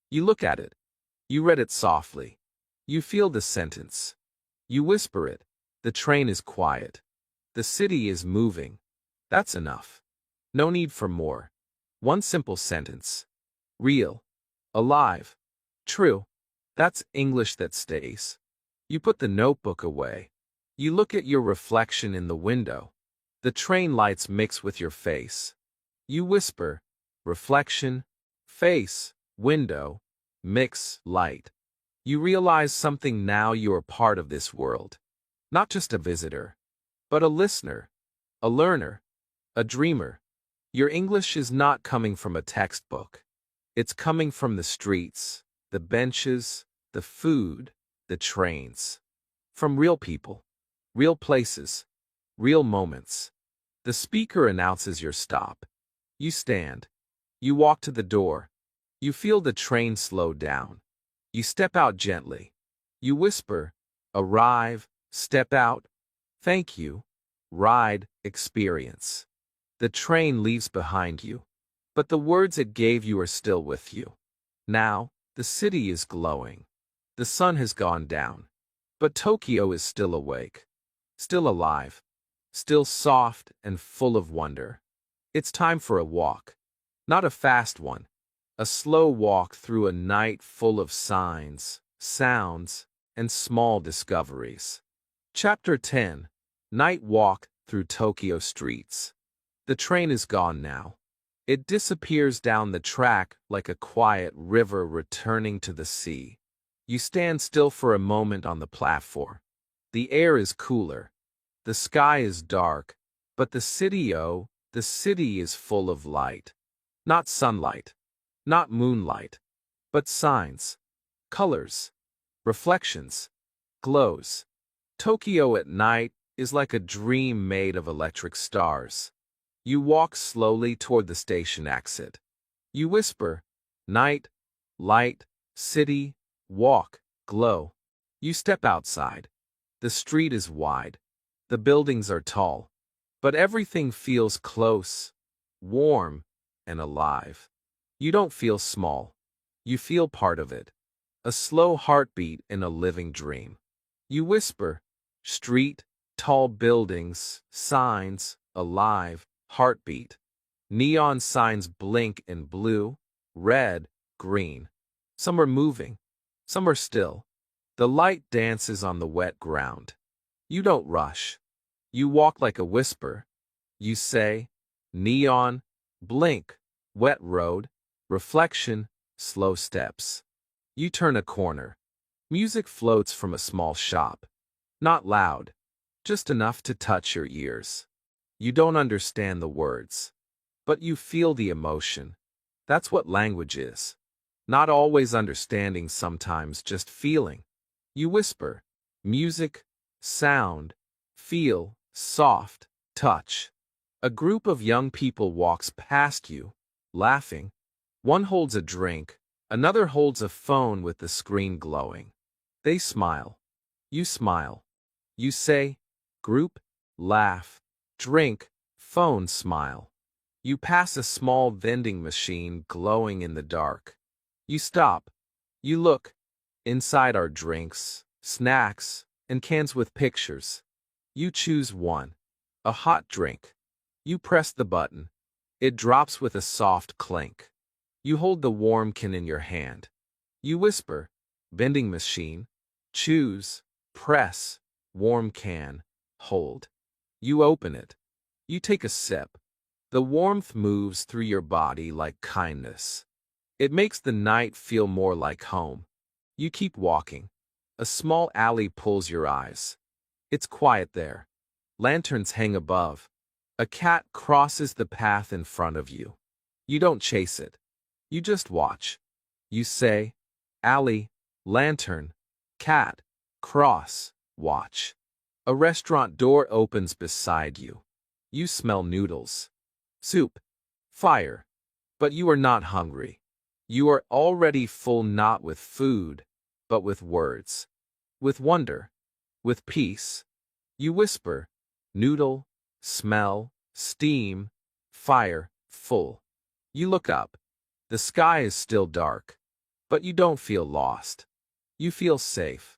You look at it. You read it softly. You feel the sentence. You whisper it. The train is quiet. The city is moving. That's enough. No need for more. One simple sentence. Real. Alive. True. That's English that stays. You put the notebook away. You look at your reflection in the window. The train lights mix with your face. You whisper, reflection, face, window, mix, light. You realize something now. You are part of this world. Not just a visitor, but a listener, a learner, a dreamer. Your English is not coming from a textbook. It's coming from the streets, the benches, the food, the trains. From real people, real places, real moments. The speaker announces your stop. You stand. You walk to the door. You feel the train slow down. You step out gently. You whisper, arrive, step out, thank you, ride, experience. The train leaves behind you, but the words it gave you are still with you. Now, the city is glowing. The sun has gone down, but Tokyo is still awake, still alive, still soft and full of wonder. It's time for a walk, not a fast one, a slow walk through a night full of signs, sounds, and small discoveries. Chapter 10. Night Walk Through Tokyo Streets. The train is gone now. It disappears down the track like a quiet river returning to the sea. You stand still for a moment on the platform. The air is cooler. The sky is dark. But the city, oh, the city is full of light. Not sunlight. Not moonlight. But signs. Colors. Reflections. Glows. Tokyo at night is like a dream made of electric stars. You walk slowly toward the station exit. You whisper, night, light, city, walk, glow. You step outside. The street is wide. The buildings are tall. But everything feels close, warm, and alive. You don't feel small. You feel part of it. A slow heartbeat in a living dream. You whisper, street, tall buildings, signs, alive, heartbeat. Neon signs blink in blue, red, green. Some are moving. Some are still. The light dances on the wet ground. You don't rush. You walk like a whisper. You say, neon, blink, wet road, reflection, slow steps. You turn a corner. Music floats from a small shop. Not loud, just enough to touch your ears. You don't understand the words, but you feel the emotion. That's what language is. Not always understanding, sometimes just feeling. You whisper, music, sound, feel, soft, touch. A group of young people walks past you, laughing. One holds a drink, another holds a phone with the screen glowing. They smile. You smile. You say, group, laugh, drink, phone, smile. You pass a small vending machine glowing in the dark. You stop. You look. Inside are drinks, snacks, and cans with pictures. You choose one. A hot drink. You press the button. It drops with a soft clink. You hold the warm can in your hand. You whisper, vending machine, choose, press, warm can, hold. You open it. You take a sip. The warmth moves through your body like kindness. It makes the night feel more like home. You keep walking. A small alley pulls your eyes. It's quiet there. Lanterns hang above. A cat crosses the path in front of you. You don't chase it. You just watch. You say, alley, lantern, cat, cross, watch. A restaurant door opens beside you. You smell noodles, soup, fire. But you are not hungry. You are already full, not with food, but with words, with wonder, with peace. You whisper, noodle, smell, steam, fire, full. You look up. The sky is still dark, but you don't feel lost. You feel safe.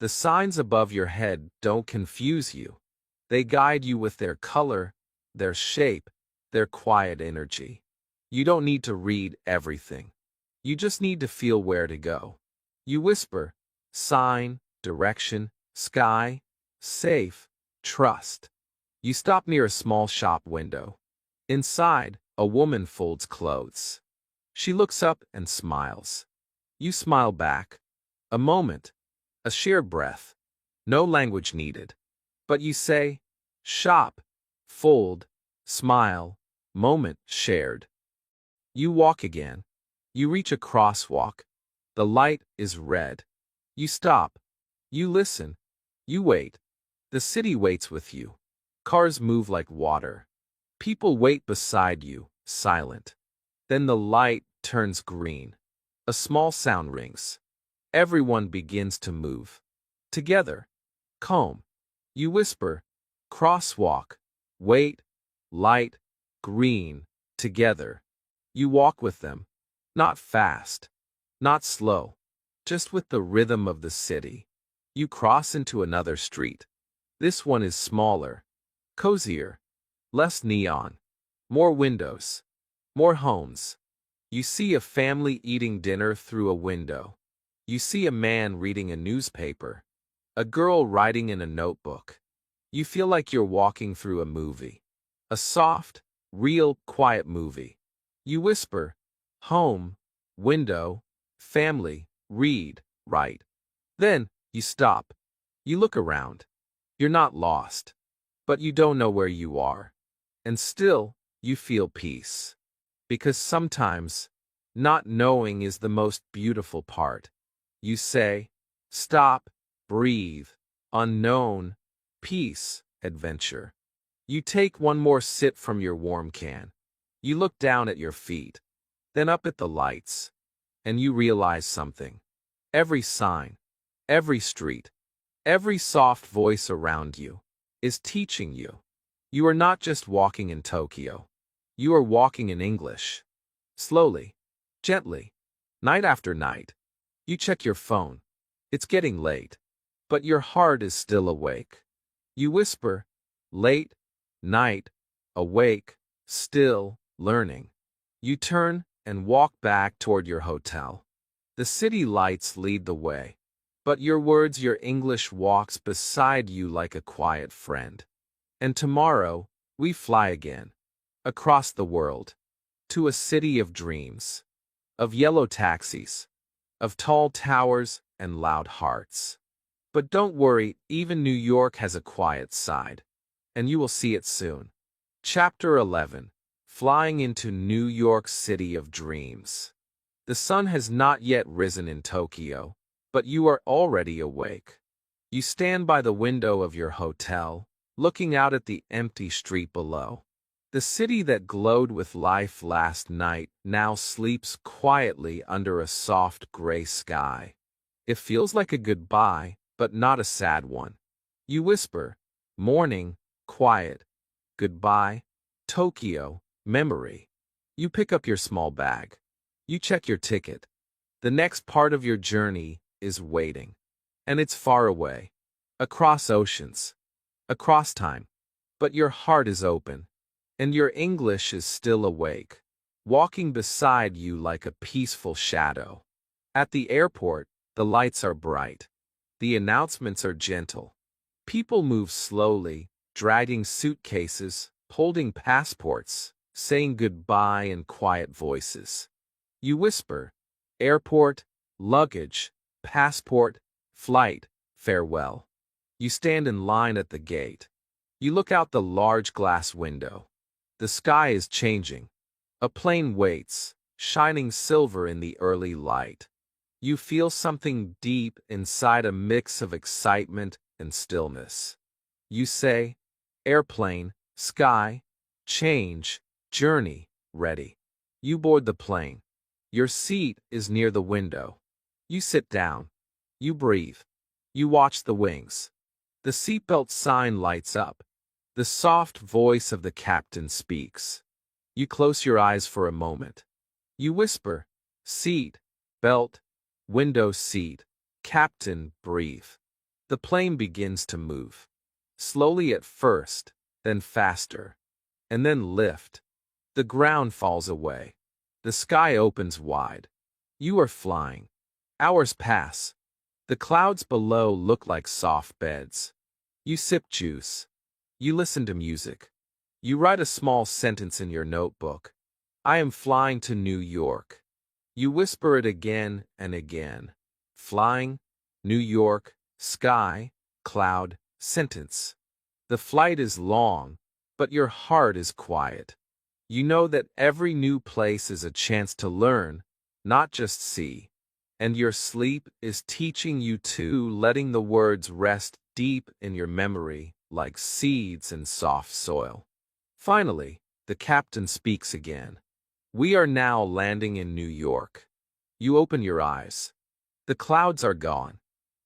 The signs above your head don't confuse you. They guide you with their color, their shape, their quiet energy. You don't need to read everything. You just need to feel where to go. You whisper, sign, direction, sky, safe, trust. You stop near a small shop window. Inside, a woman folds clothes. She looks up and smiles. You smile back. A moment, a shared breath. No language needed. But you say, shop, fold, smile, moment shared. You walk again. You reach a crosswalk. The light is red. You stop. You listen. You wait. The city waits with you. Cars move like water. People wait beside you, silent. Then the light turns green. A small sound rings. Everyone begins to move. Together. Calm. You whisper, crosswalk, wait, light, green, together. You walk with them. Not fast. Not slow. Just with the rhythm of the city. You cross into another street. This one is smaller, cozier, less neon, more windows, more homes. You see a family eating dinner through a window. You see a man reading a newspaper, a girl writing in a notebook. You feel like you're walking through a movie. A soft, real, quiet movie. You whisper, home, window, family, read, write. Then you stop. You look around. You're not lost, but you don't know where you are. And still, you feel peace. Because sometimes, not knowing is the most beautiful part. You say, stop, breathe, unknown, peace, adventure. You take one more sip from your warm can. You look down at your feet, then up at the lights, and you realize something. Every sign, every street, every soft voice around you is teaching you. You are not just walking in Tokyo. You are walking in English. Slowly, gently, night after night. You check your phone. It's getting late, but your heart is still awake. You whisper, late, night, awake, still, learning. You turn and walk back toward your hotel. The city lights lead the way, but your words, your English walks beside you like a quiet friend. And tomorrow, we fly again, across the world, to a city of dreams, of yellow taxis, of tall towers and loud hearts. But don't worry, even New York has a quiet side, and you will see it soon. Chapter 11. Flying into New York City of Dreams. The sun has not yet risen in Tokyo, but you are already awake. You stand by the window of your hotel, looking out at the empty street below. The city that glowed with life last night now sleeps quietly under a soft gray sky. It feels like a goodbye, but not a sad one. You whisper, morning, quiet, goodbye, Tokyo, memory. You pick up your small bag. You check your ticket. The next part of your journey is waiting. And it's far away, across oceans, across time. But your heart is open, and your English is still awake, walking beside you like a peaceful shadow. At the airport, the lights are bright. The announcements are gentle. People move slowly, dragging suitcases, holding passports, saying goodbye in quiet voices. You whisper, airport, luggage, passport, flight, farewell. You stand in line at the gate. You look out the large glass window. The sky is changing. A plane waits, shining silver in the early light. You feel something deep inside, a mix of excitement and stillness. You say, airplane, sky, change, journey, ready. You board the plane. Your seat is near the window. You sit down. You breathe. You watch the wings. The seatbelt sign lights up. The soft voice of the captain speaks. You close your eyes for a moment. You whisper, seat, belt, window seat, captain, breathe. The plane begins to move. Slowly at first, then faster, and then lift. The ground falls away. The sky opens wide. You are flying. Hours pass. The clouds below look like soft beds. You sip juice. You listen to music. You write a small sentence in your notebook. I am flying to New York. You whisper it again and again. Flying, New York, sky, cloud, sentence. The flight is long, but your heart is quiet. You know that every new place is a chance to learn, not just see. And your sleep is teaching you to letting the words rest deep in your memory like seeds in soft soil. Finally, the captain speaks again. We are now landing in New York. You open your eyes. The clouds are gone.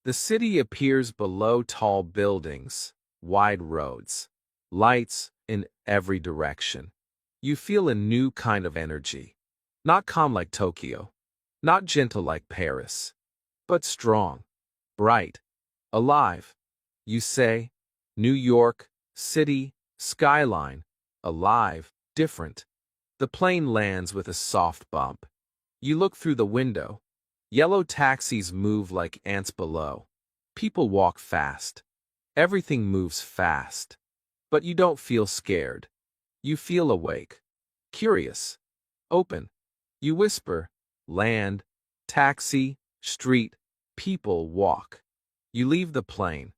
The city appears below tall buildings, wide roads, lights in every direction. You feel a new kind of energy. Not calm like Tokyo, not gentle like Paris, but strong, bright, alive. You say, New York, city, skyline, alive, different. The plane lands with a soft bump. You look through the window. Yellow taxis move like ants below. People walk fast. Everything moves fast. But you don't feel scared. You feel awake, curious, Open. You whisper. Land. Taxi. Street. People walk. You leave the plane.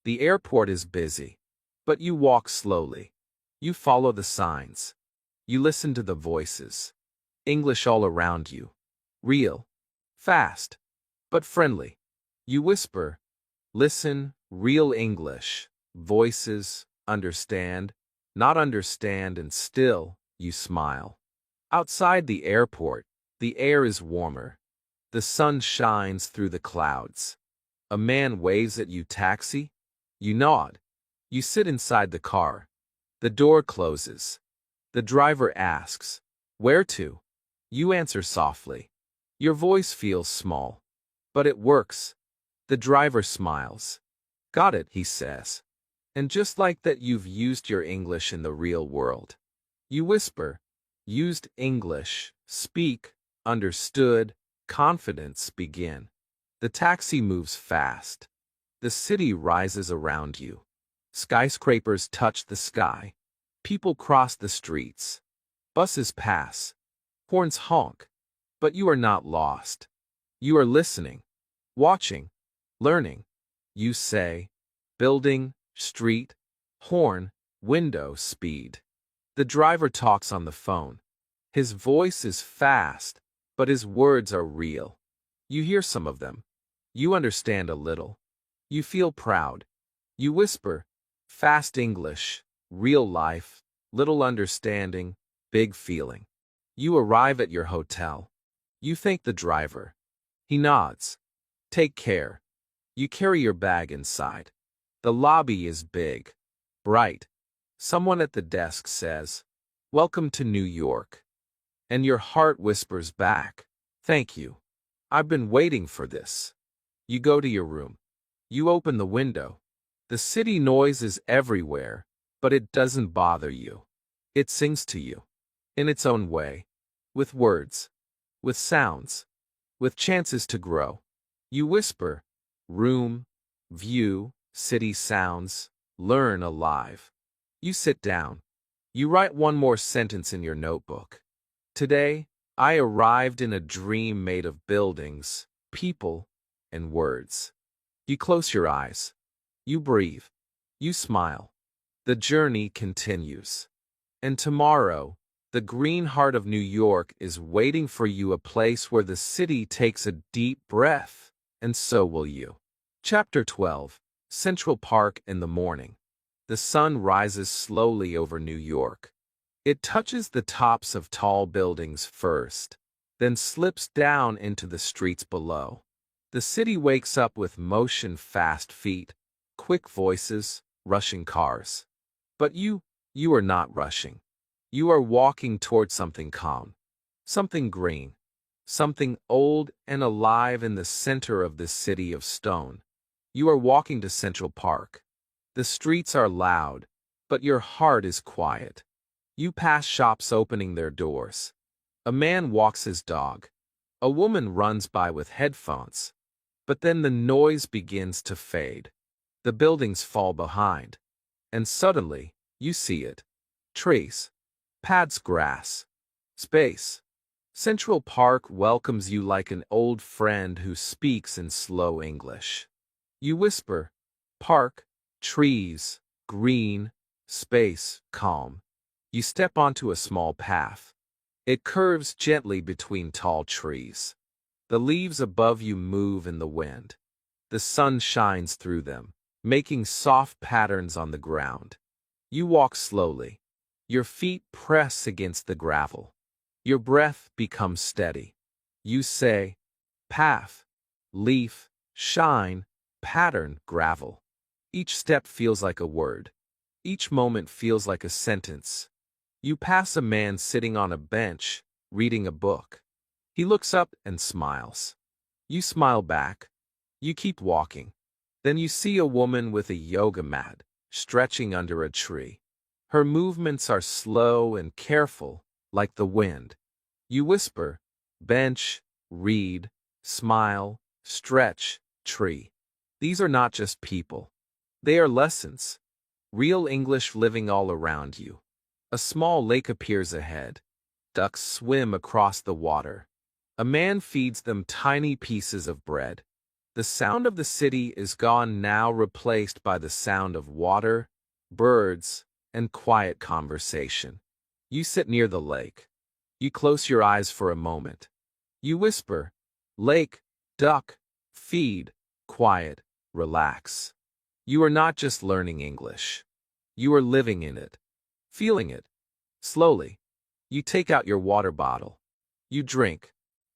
The airport is busy. But you walk slowly. You follow the signs. You listen to the voices. English all around you. Real. Fast. But friendly. You whisper. Listen. Real English. Voices. Understand. Not understand, and still, you smile. Outside the airport, the air is warmer. The sun shines through the clouds. A man waves at you. Taxi? You nod. You sit inside the car. The door closes. The driver asks, "Where to?" You answer softly. Your voice feels small, but it works. The driver smiles. "Got it," he says. And just like that, you've used your English in the real world. You whisper, used English, speak, understood, confidence begin. The taxi moves fast. The city rises around you. Skyscrapers touch the sky. People cross the streets. Buses pass. Horns honk. But you are not lost. You are listening, watching, learning. You say, building, street, horn, window, speed. The driver talks on the phone. His voice is fast, but his words are real. You hear some of them. You understand a little. You feel proud. You whisper, fast English, real life, little understanding, big feeling. You arrive at your hotel. You thank the driver. He nods. Take care. You carry your bag inside. The lobby is big, bright. Someone at the desk says, "Welcome to New York." And your heart whispers back, "Thank you. I've been waiting for this." You go to your room. You open the window. The city noise is everywhere, but it doesn't bother you. It sings to you. In its own way. With words. With sounds. With chances to grow. You whisper, room, view, city sounds, learn alive. You sit down. You write one more sentence in your notebook. Today, I arrived in a dream made of buildings, people, and words. You close your eyes. You breathe. You smile. The journey continues. And tomorrow, the green heart of New York is waiting for you, a place where the city takes a deep breath, and so will you. Chapter 12. Central Park in the morning. The sun rises slowly over New York. It touches the tops of tall buildings first, then slips down into the streets below. The city wakes up with motion, fast feet, quick voices, rushing cars. But you are not rushing. You are walking toward something calm, something green, something old and alive in the center of this city of stone. You are walking to Central Park. The streets are loud, but your heart is quiet. You pass shops opening their doors. A man walks his dog. A woman runs by with headphones. But then the noise begins to fade. The buildings fall behind. And suddenly, you see it. Trees. Pads, grass. Space. Central Park welcomes you like an old friend who speaks in slow English. You whisper, park, trees, green, space, calm. You step onto a small path. It curves gently between tall trees. The leaves above you move in the wind. The sun shines through them, making soft patterns on the ground. You walk slowly. Your feet press against the gravel. Your breath becomes steady. You say, path, leaf, shine, pattern, gravel. Each step feels like a word. Each moment feels like a sentence. You pass a man sitting on a bench, reading a book. He looks up and smiles. You smile back. You keep walking. Then you see a woman with a yoga mat, stretching under a tree. Her movements are slow and careful, like the wind. You whisper, bench, read, smile, stretch, tree. These are not just people. They are lessons. Real English living all around you. A small lake appears ahead. Ducks swim across the water. A man feeds them tiny pieces of bread. The sound of the city is gone now, replaced by the sound of water, birds, and quiet conversation. You sit near the lake. You close your eyes for a moment. You whisper, "Lake, duck, feed, quiet, relax." You are not just learning English. You are living in it, feeling it. Slowly, you take out your water bottle. You drink.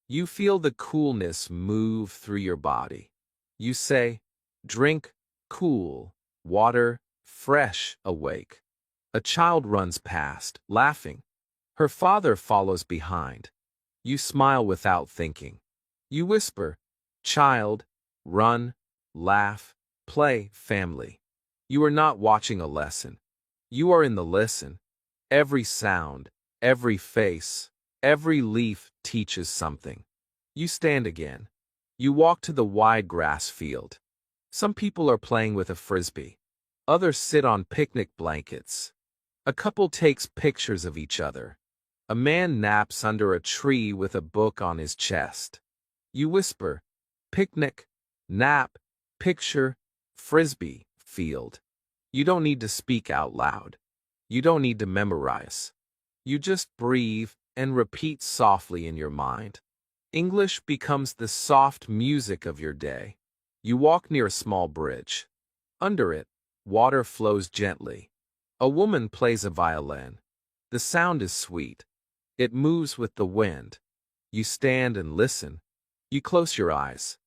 You feel the coolness move through your body. You say, "Drink, cool, water, fresh, awake." A child runs past, laughing. Her father follows behind. You smile without thinking. You whisper, "Child, run, laugh, play, family." You are not watching a lesson. You are in the listen. Every sound, every face, every leaf teaches something. You stand again. You walk to the wide grass field. Some people are playing with a frisbee. Others sit on picnic blankets. A couple takes pictures of each other. A man naps under a tree with a book on his chest. You whisper, "Picnic, nap, picture, frisbee, field." You don't need to speak out loud. You don't need to memorize. You just breathe and repeat softly in your mind. English becomes the soft music of your day. You walk near a small bridge. Under it, water flows gently. A woman plays a violin. The sound is sweet. It moves with the wind. You stand and listen. You close your eyes.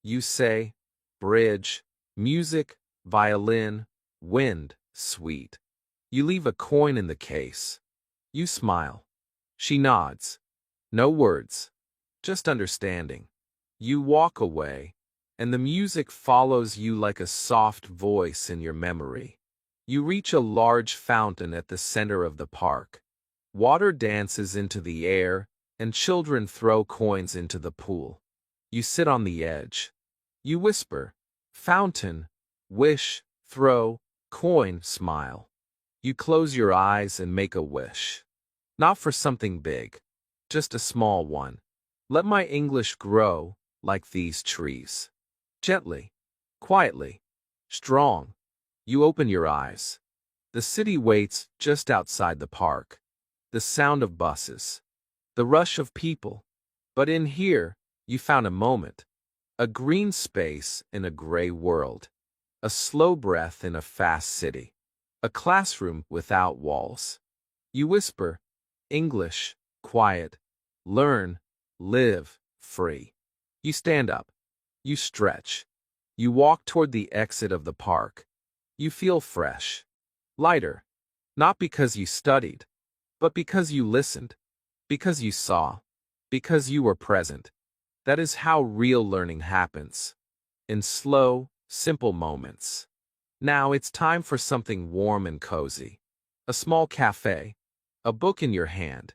You say, "Bridge, music, violin, wind, sweet." You leave a coin in the case. You smile. She nods. No words, just understanding. You walk away, and the music follows you like a soft voice in your memory. You reach a large fountain at the center of the park. Water dances into the air, and children throw coins into the pool. You sit on the edge. You whisper, "Fountain, wish, throw, coin, smile." You close your eyes and make a wish. Not for something big, just a small one. Let my English grow like these trees. Gently, quietly, strong. You open your eyes. The city waits just outside the park. The sound of buses. The rush of people. But in here, you found a moment. A green space in a gray world. A slow breath in a fast city. A classroom without walls. You whisper, "English, quiet, learn, live, free." You stand up. You stretch. You walk toward the exit of the park. You feel fresh. Lighter. Not because you studied, but because you listened. Because you saw. Because you were present. That is how real learning happens. In slow, simple moments. Now it's time for something warm and cozy. A small cafe, a book in your hand,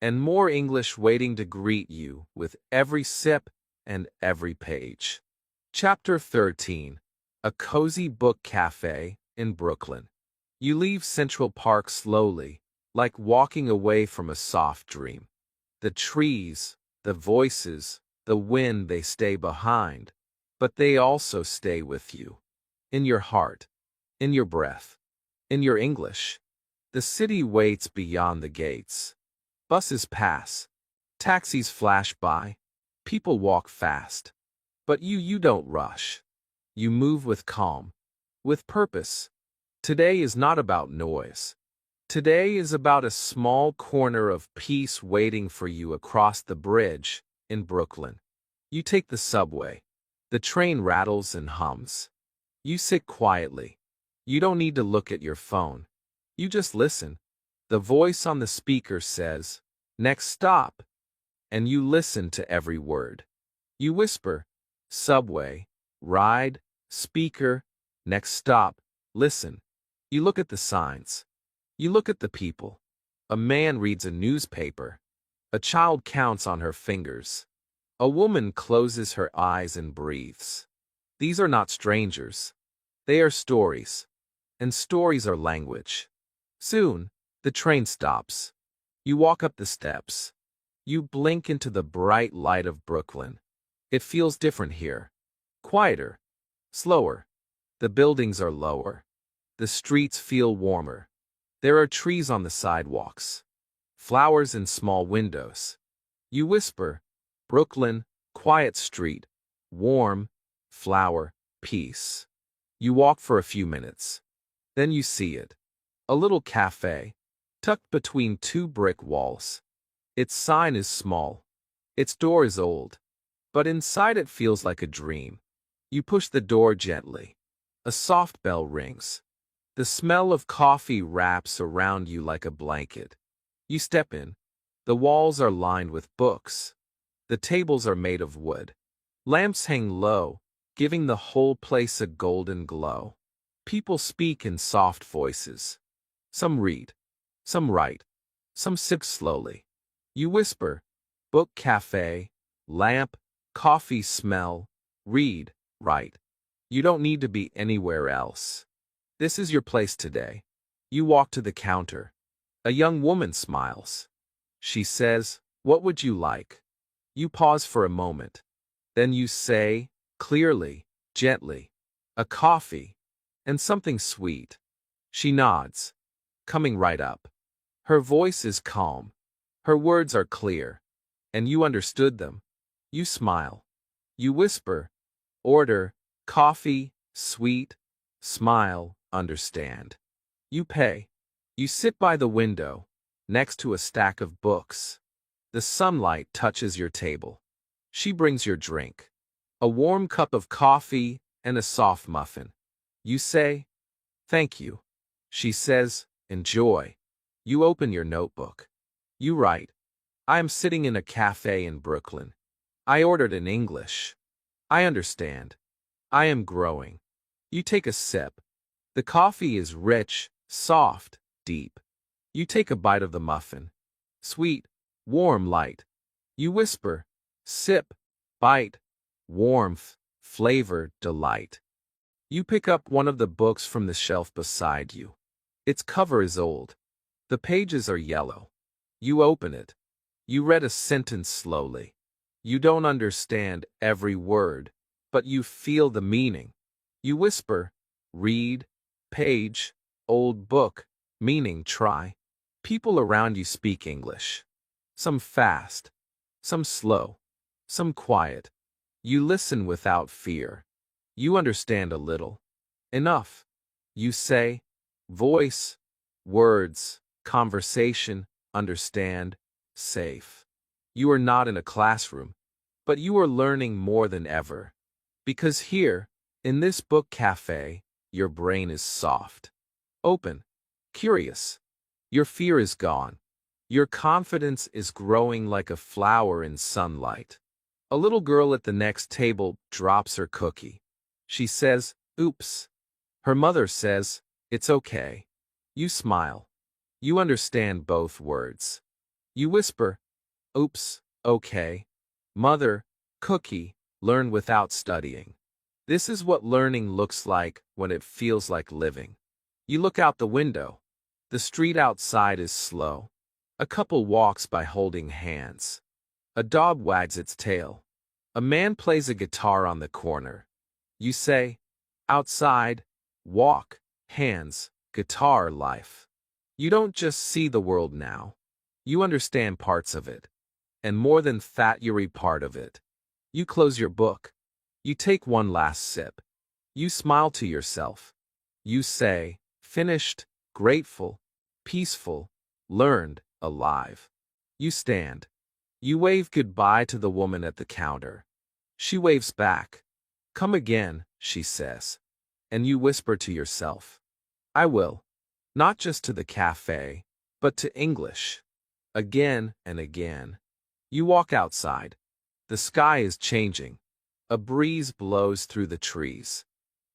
and more English waiting to greet you with every sip and every page. Chapter 13. A Cozy Book Cafe in Brooklyn. You leave Central Park slowly, like walking away from a soft dream. The trees, the voices, the wind, they stay behind, but they also stay with you. In your heart, in your breath, in your English. The city waits beyond the gates. Buses pass. Taxis flash by. People walk fast. But you don't rush. You move with calm, with purpose. Today is not about noise. Today is about a small corner of peace waiting for you across the bridge in Brooklyn. You take the subway. The train rattles and hums. You sit quietly. You don't need to look at your phone. You just listen. The voice on the speaker says, "Next stop." And you listen to every word. You whisper, "Subway, ride, speaker, next stop, listen." You look at the signs. You look at the people. A man reads a newspaper. A child counts on her fingers. A woman closes her eyes and breathes. These are not strangers. They are stories. And stories are language. Soon, the train stops. You walk up the steps. You blink into the bright light of Brooklyn. It feels different here. Quieter. Slower. The buildings are lower. The streets feel warmer. There are trees on the sidewalks. Flowers in small windows. You whisper, Brooklyn, quiet street, warm, flower, peace. You walk for a few minutes. Then you see it. A little cafe, tucked between two brick walls. Its sign is small. Its door is old. But inside it feels like a dream. You push the door gently. A soft bell rings. The smell of coffee wraps around you like a blanket. You step in. The walls are lined with books. The tables are made of wood. Lamps hang low, giving the whole place a golden glow. People speak in soft voices. Some read. Some write. Some sip slowly. You whisper, book cafe, lamp, coffee smell, read, write. You don't need to be anywhere else. This is your place today. You walk to the counter. A young woman smiles. She says, what would you like? You pause for a moment. Then you say, clearly, gently, a coffee, and something sweet. She nods, coming right up. Her voice is calm. Her words are clear. And you understood them. You smile. You whisper, order, coffee, sweet, smile, understand. You pay. You sit by the window, next to a stack of books. The sunlight touches your table. She brings your drink. A warm cup of coffee and a soft muffin. You say, thank you. She says, enjoy. You open your notebook. You write, I am sitting in a cafe in Brooklyn. I ordered in English. I understand. I am growing. You take a sip. The coffee is rich, soft, deep. You take a bite of the muffin. Sweet, warm, light. You whisper, sip, bite, warmth, flavor, delight. You pick up one of the books from the shelf beside you. Its cover is old. The pages are yellow. You open it. You read a sentence slowly. You don't understand every word, but you feel the meaning. You whisper, read, page, old book, meaning try. People around you speak English. Some fast, some slow, some quiet. You listen without fear. You understand a little. Enough. You say, voice, words, conversation, understand, safe. You are not in a classroom, but you are learning more than ever. Because here, in this book cafe, your brain is soft, open, curious. Your fear is gone. Your confidence is growing like a flower in sunlight. A little girl at the next table drops her cookie. She says, oops. Her mother says, it's okay. You smile. You understand both words. You whisper, oops, okay. Mother, cookie, learn without studying. This is what learning looks like when it feels like living. You look out the window. The street outside is slow. A couple walks by holding hands. A dog wags its tail. A man plays a guitar on the corner. You say, outside, walk, hands, guitar, life. You don't just see the world now. You understand parts of it. And more than that, you're a part of it. You close your book. You take one last sip. You smile to yourself. You say, finished, grateful, peaceful, learned, alive. You stand. You wave goodbye to the woman at the counter. She waves back. Come again, she says. And you whisper to yourself, I will. Not just to the cafe, but to English. Again and again. You walk outside. The sky is changing. A breeze blows through the trees.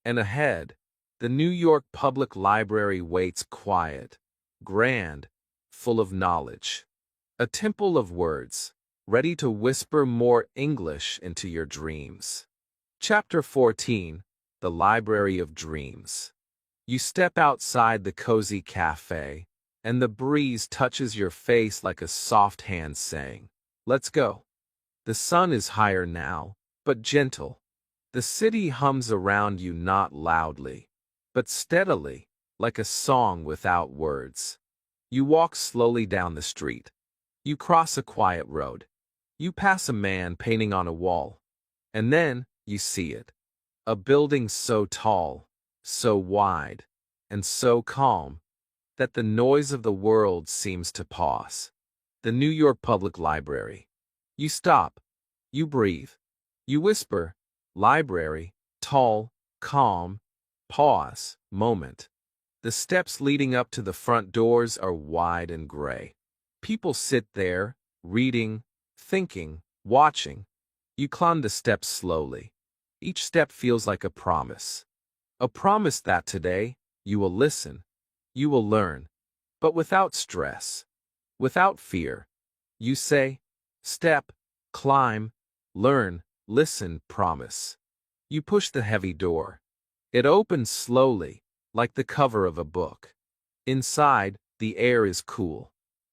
And ahead, the New York Public Library waits quiet, grand, full of knowledge. A temple of words, ready to whisper more English into your dreams. Chapter 14, The Library of Dreams. You step outside the cozy cafe. and the breeze touches your face like a soft hand saying, "Let's go." The sun is higher now, but gentle. The city hums around you not loudly, but steadily, like a song without words. You walk slowly down the street. You cross a quiet road. You pass a man painting on a wall. And then you see it. A building so tall, so wide, and so calm that the noise of the world seems to pause. The New York Public Library. You stop. You breathe. You whisper, "Library," tall, calm, pause, moment. The steps leading up to the front doors are wide and gray. People sit there, reading, thinking, watching. You climb the steps slowly. Each step feels like a promise. A promise that today, you will listen. You will learn. But without stress. Without fear. You say, step, climb, learn, listen, promise. You push the heavy door. It opens slowly, like the cover of a book. Inside, the air is cool.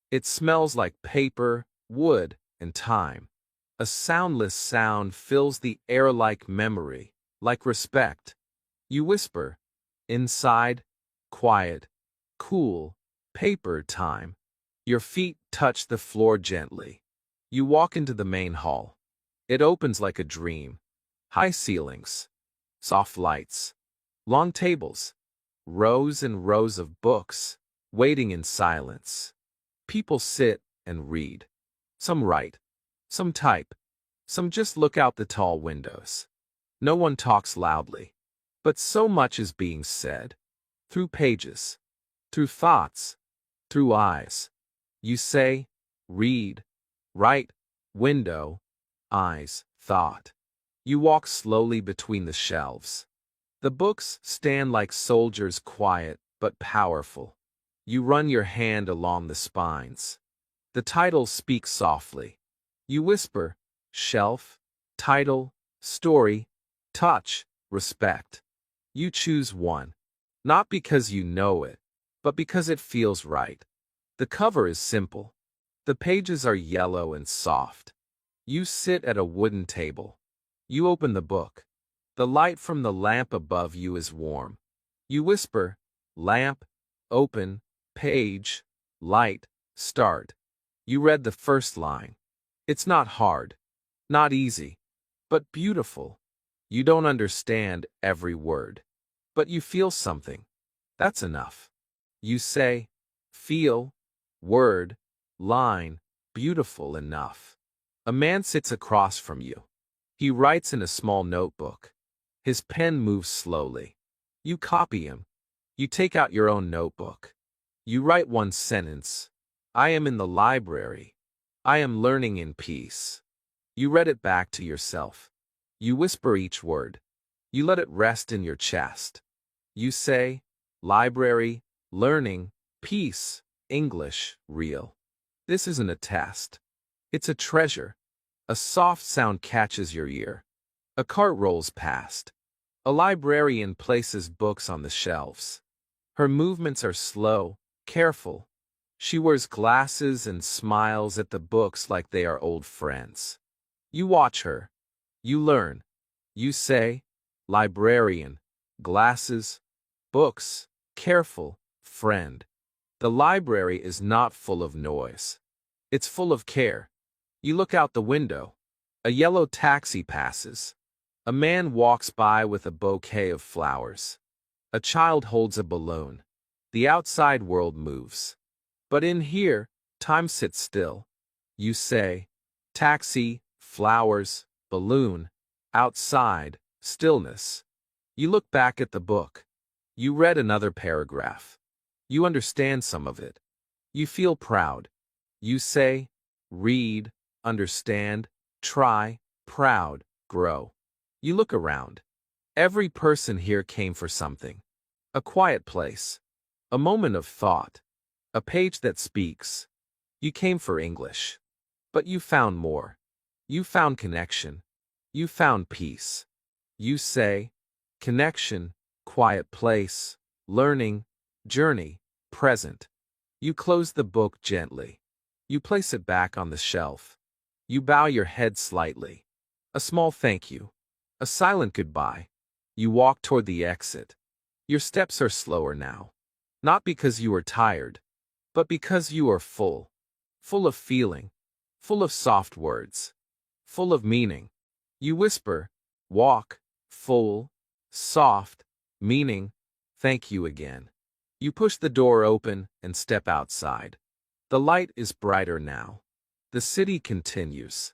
It smells like paper, wood, and time. A soundless sound fills the air like memory, like respect. You whisper. Inside, quiet, cool, paper time. Your feet touch the floor gently. You walk into the main hall. It opens like a dream. High ceilings, soft lights, long tables, rows and rows of books, waiting in silence. People sit and read. Some write, some type, some just look out the tall windows. No one talks loudly, but so much is being said. Through pages, through thoughts, through eyes. You say, read, write, window, eyes, thought. You walk slowly between the shelves. The books stand like soldiers, quiet but powerful. You run your hand along the spines. The titles speak softly. You whisper, shelf, title, story, touch, respect. You choose one. Not because you know it, but because it feels right. The cover is simple. The pages are yellow and soft. You sit at a wooden table. You open the book. The light from the lamp above you is warm. You whisper, lamp, open, page, light, start. You read the first line. It's not hard, not easy, but beautiful. You don't understand every word, but you feel something. That's enough. You say, feel, word, line, beautiful enough. A man sits across from you. He writes in a small notebook. His pen moves slowly. You copy him. You take out your own notebook. You write one sentence. I am in the library. I am learning in peace. You read it back to yourself. You whisper each word. You let it rest in your chest. You say, library, learning, peace, English, real. This isn't a test. It's a treasure. A soft sound catches your ear. A cart rolls past. A librarian places books on the shelves. Her movements are slow, careful. She wears glasses and smiles at the books like they are old friends. You watch her. You learn. You say, librarian, glasses, books, careful, friend. The library is not full of noise. It's full of care. You look out the window. A yellow taxi passes. A man walks by with a bouquet of flowers. A child holds a balloon. The outside world moves. But in here, time sits still. You say, taxi, flowers, balloon, outside, stillness. You look back at the book. You read another paragraph. You understand some of it. You feel proud. You say, read, understand, try, proud, grow. You look around. Every person here came for something. A quiet place. A moment of thought. A page that speaks. You came for English. But you found more. You found connection. You found peace. You say, connection, quiet place, learning, journey, present. You close the book gently. You place it back on the shelf. You bow your head slightly. A small thank you. A silent goodbye. You walk toward the exit. Your steps are slower now. Not because you are tired, but because you are full. Full of feeling. Full of soft words. Full of meaning. You whisper, walk, full, soft, meaning, thank you again. You push the door open and step outside. The light is brighter now. The city continues.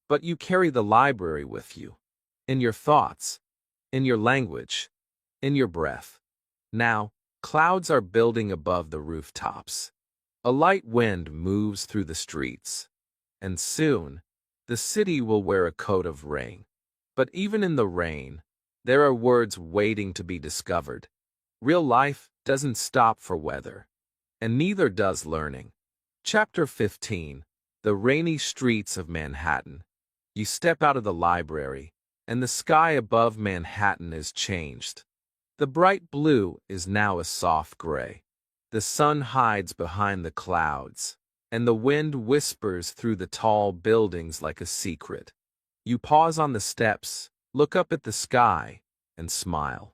But you carry the library with you. In your thoughts. In your language. In your breath. Now, clouds are building above the rooftops. A light wind moves through the streets. And soon, the city will wear a coat of rain. But even in the rain, there are words waiting to be discovered. Real life doesn't stop for weather. And neither does learning. Chapter 15. The Rainy Streets of Manhattan. You step out of the library, and the sky above Manhattan is changed. The bright blue is now a soft gray. The sun hides behind the clouds, and the wind whispers through the tall buildings like a secret. You pause on the steps, look up at the sky, and smile.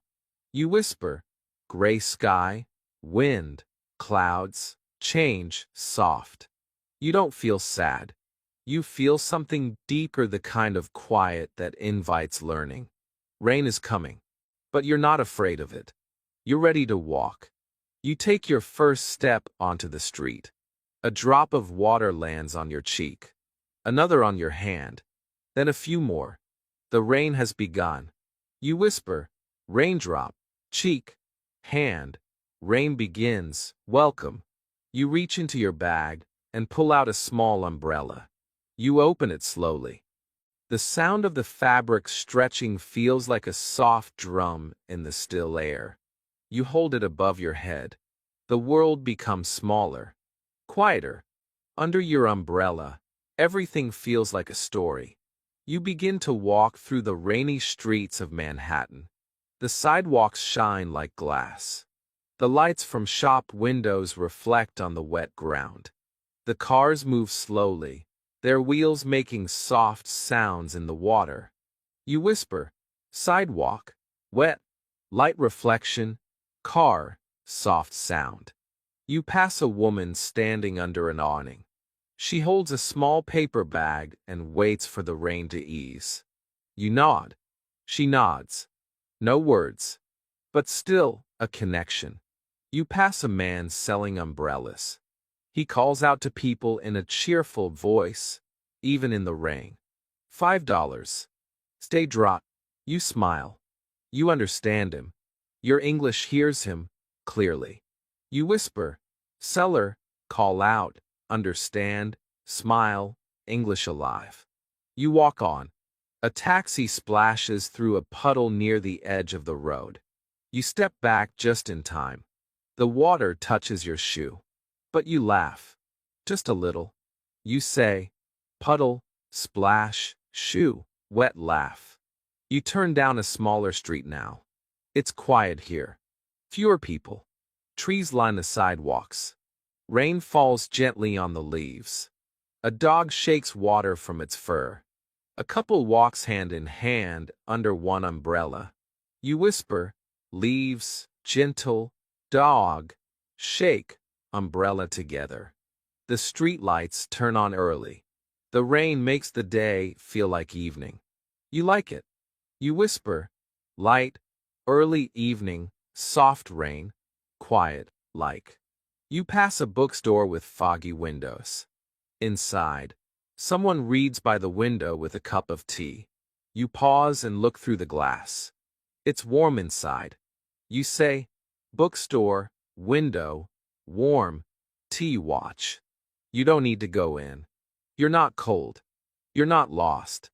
You whisper, gray sky, wind, clouds, change, soft. You don't feel sad. You feel something deeper, the kind of quiet that invites learning. Rain is coming, but you're not afraid of it. You're ready to walk. You take your first step onto the street. A drop of water lands on your cheek, another on your hand, then a few more. The rain has begun. You whisper, raindrop, cheek, hand. Rain begins, welcome. You reach into your bag and pull out a small umbrella. You open it slowly. The sound of the fabric stretching feels like a soft drum in the still air. You hold it above your head. The world becomes smaller, quieter. Under your umbrella, everything feels like a story. You begin to walk through the rainy streets of Manhattan. The sidewalks shine like glass. The lights from shop windows reflect on the wet ground. The cars move slowly, their wheels making soft sounds in the water. You whisper, sidewalk, wet, light reflection, car, soft sound. You pass a woman standing under an awning. She holds a small paper bag and waits for the rain to ease. You nod. She nods. No words, but still a connection. You pass a man selling umbrellas. He calls out to people in a cheerful voice, even in the rain. $5. Stay dry. You smile. You understand him. Your English hears him clearly. You whisper, seller, call out, understand, smile, English alive. You walk on. A taxi splashes through a puddle near the edge of the road. You step back just in time. The water touches your shoe. But you laugh. Just a little. You say, puddle, splash, shoe, wet laugh. You turn down a smaller street now. It's quiet here. Fewer people. Trees line the sidewalks. Rain falls gently on the leaves. A dog shakes water from its fur. A couple walks hand in hand under one umbrella. You whisper, leaves, gentle, dog, shake, umbrella together. The street lights turn on early. The rain makes the day feel like evening. You like it. You whisper, light, early evening, soft rain, quiet, like. You pass a bookstore with foggy windows. Inside, someone reads by the window with a cup of tea. You pause and look through the glass. It's warm inside. You say, bookstore, window, warm, tea watch. You don't need to go in. You're not cold. You're not lost.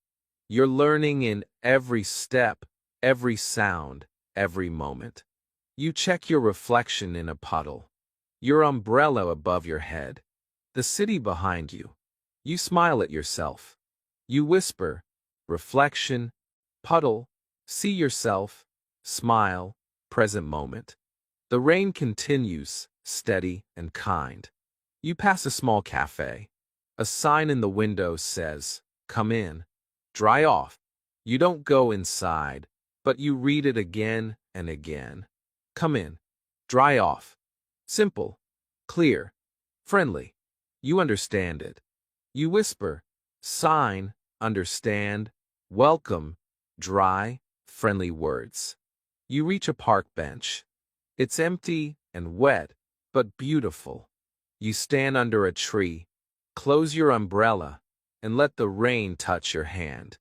You're learning in every step, every sound, every moment. You check your reflection in a puddle. Your umbrella above your head. The city behind you. You smile at yourself. You whisper, reflection, puddle, see yourself, smile, present moment. The rain continues, steady and kind. You pass a small cafe. A sign in the window says, "Come in." Dry off. You don't go inside, but you read it again and again. Come in. Dry off. Simple. Clear. Friendly. You understand it. You whisper. Sign. Understand. Welcome. Dry. Friendly words. You reach a park bench. It's empty and wet, but beautiful. You stand under a tree. Close your umbrella and let the rain touch your hand.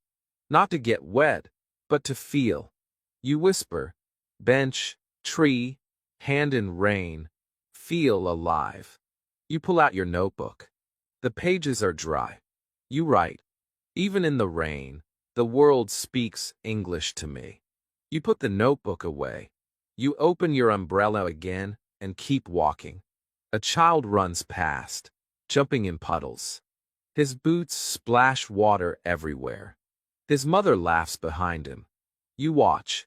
Not to get wet, but to feel. You whisper, bench, tree, hand in rain, feel alive. You pull out your notebook. The pages are dry. You write, even in the rain, the world speaks English to me. You put the notebook away. You open your umbrella again and keep walking. A child runs past, jumping in puddles. His boots splash water everywhere. His mother laughs behind him. You watch.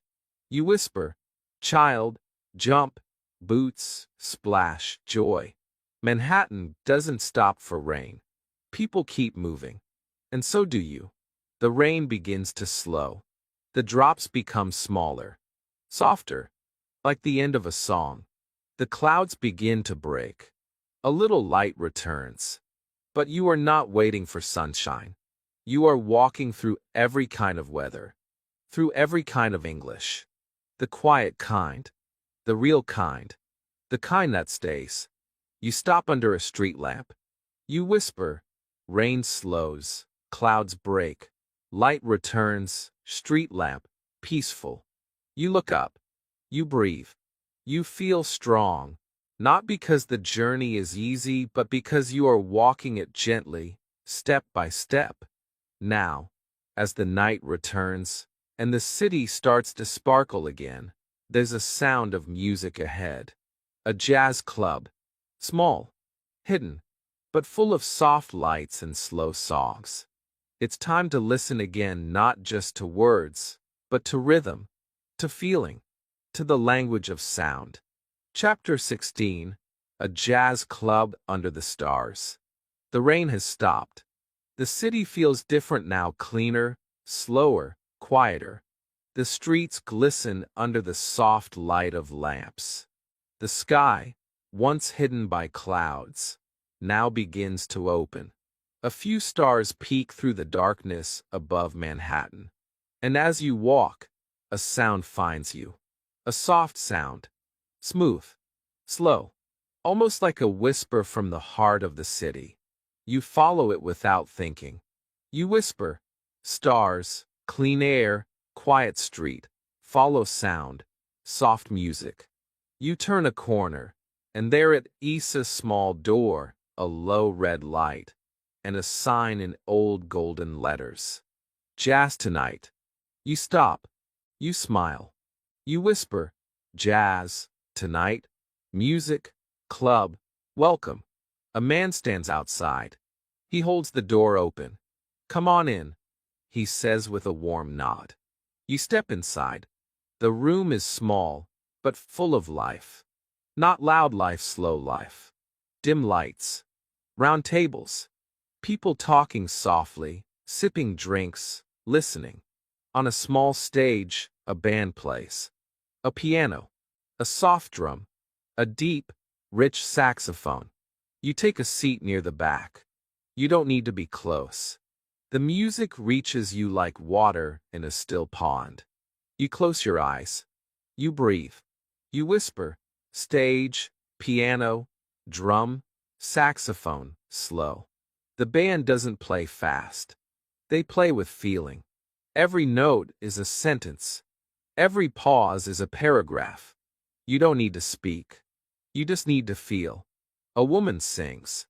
You whisper, child, jump, boots, splash, joy. Manhattan doesn't stop for rain. People keep moving. And so do you. The rain begins to slow. The drops become smaller, softer, like the end of a song. The clouds begin to break. A little light returns. But you are not waiting for sunshine. You are walking through every kind of weather, through every kind of English. The quiet kind, the real kind, the kind that stays. You stop under a street lamp. You whisper. Rain slows, clouds break, light returns, street lamp, peaceful. You look up. You breathe. You feel strong, not because the journey is easy, but because you are walking it gently, step by step. Now, as the night returns and the city starts to sparkle again, there's a sound of music ahead. A jazz club. Small, hidden, but full of soft lights and slow songs. It's time to listen again, not just to words, but to rhythm, to feeling, to the language of sound. Chapter 16. A Jazz Club Under the Stars. The rain has stopped. The city feels different now, cleaner, slower, quieter. The streets glisten under the soft light of lamps. The sky, once hidden by clouds, now begins to open. A few stars peek through the darkness above Manhattan. And as you walk, a sound finds you. A soft sound. Smooth. Slow. Almost like a whisper from the heart of the city. You follow it without thinking. You whisper. Stars, clean air, quiet street. Follow sound. Soft music. You turn a corner, and there at Issa's small door, a low red light, and a sign in old golden letters. Jazz tonight. You stop. You smile. You whisper. Jazz, tonight, music, club, welcome. A man stands outside. He holds the door open. Come on in, he says with a warm nod. You step inside. The room is small, but full of life. Not loud life, slow life. Dim lights. Round tables. People talking softly, sipping drinks, listening. On a small stage, a band plays. A piano. A soft drum. A deep, rich saxophone. You take a seat near the back. You don't need to be close. The music reaches you like water in a still pond. You close your eyes. You breathe. You whisper. Stage, piano, drum, saxophone, slow. The band doesn't play fast. They play with feeling. Every note is a sentence. Every pause is a paragraph. You don't need to speak. You just need to feel. A woman sings.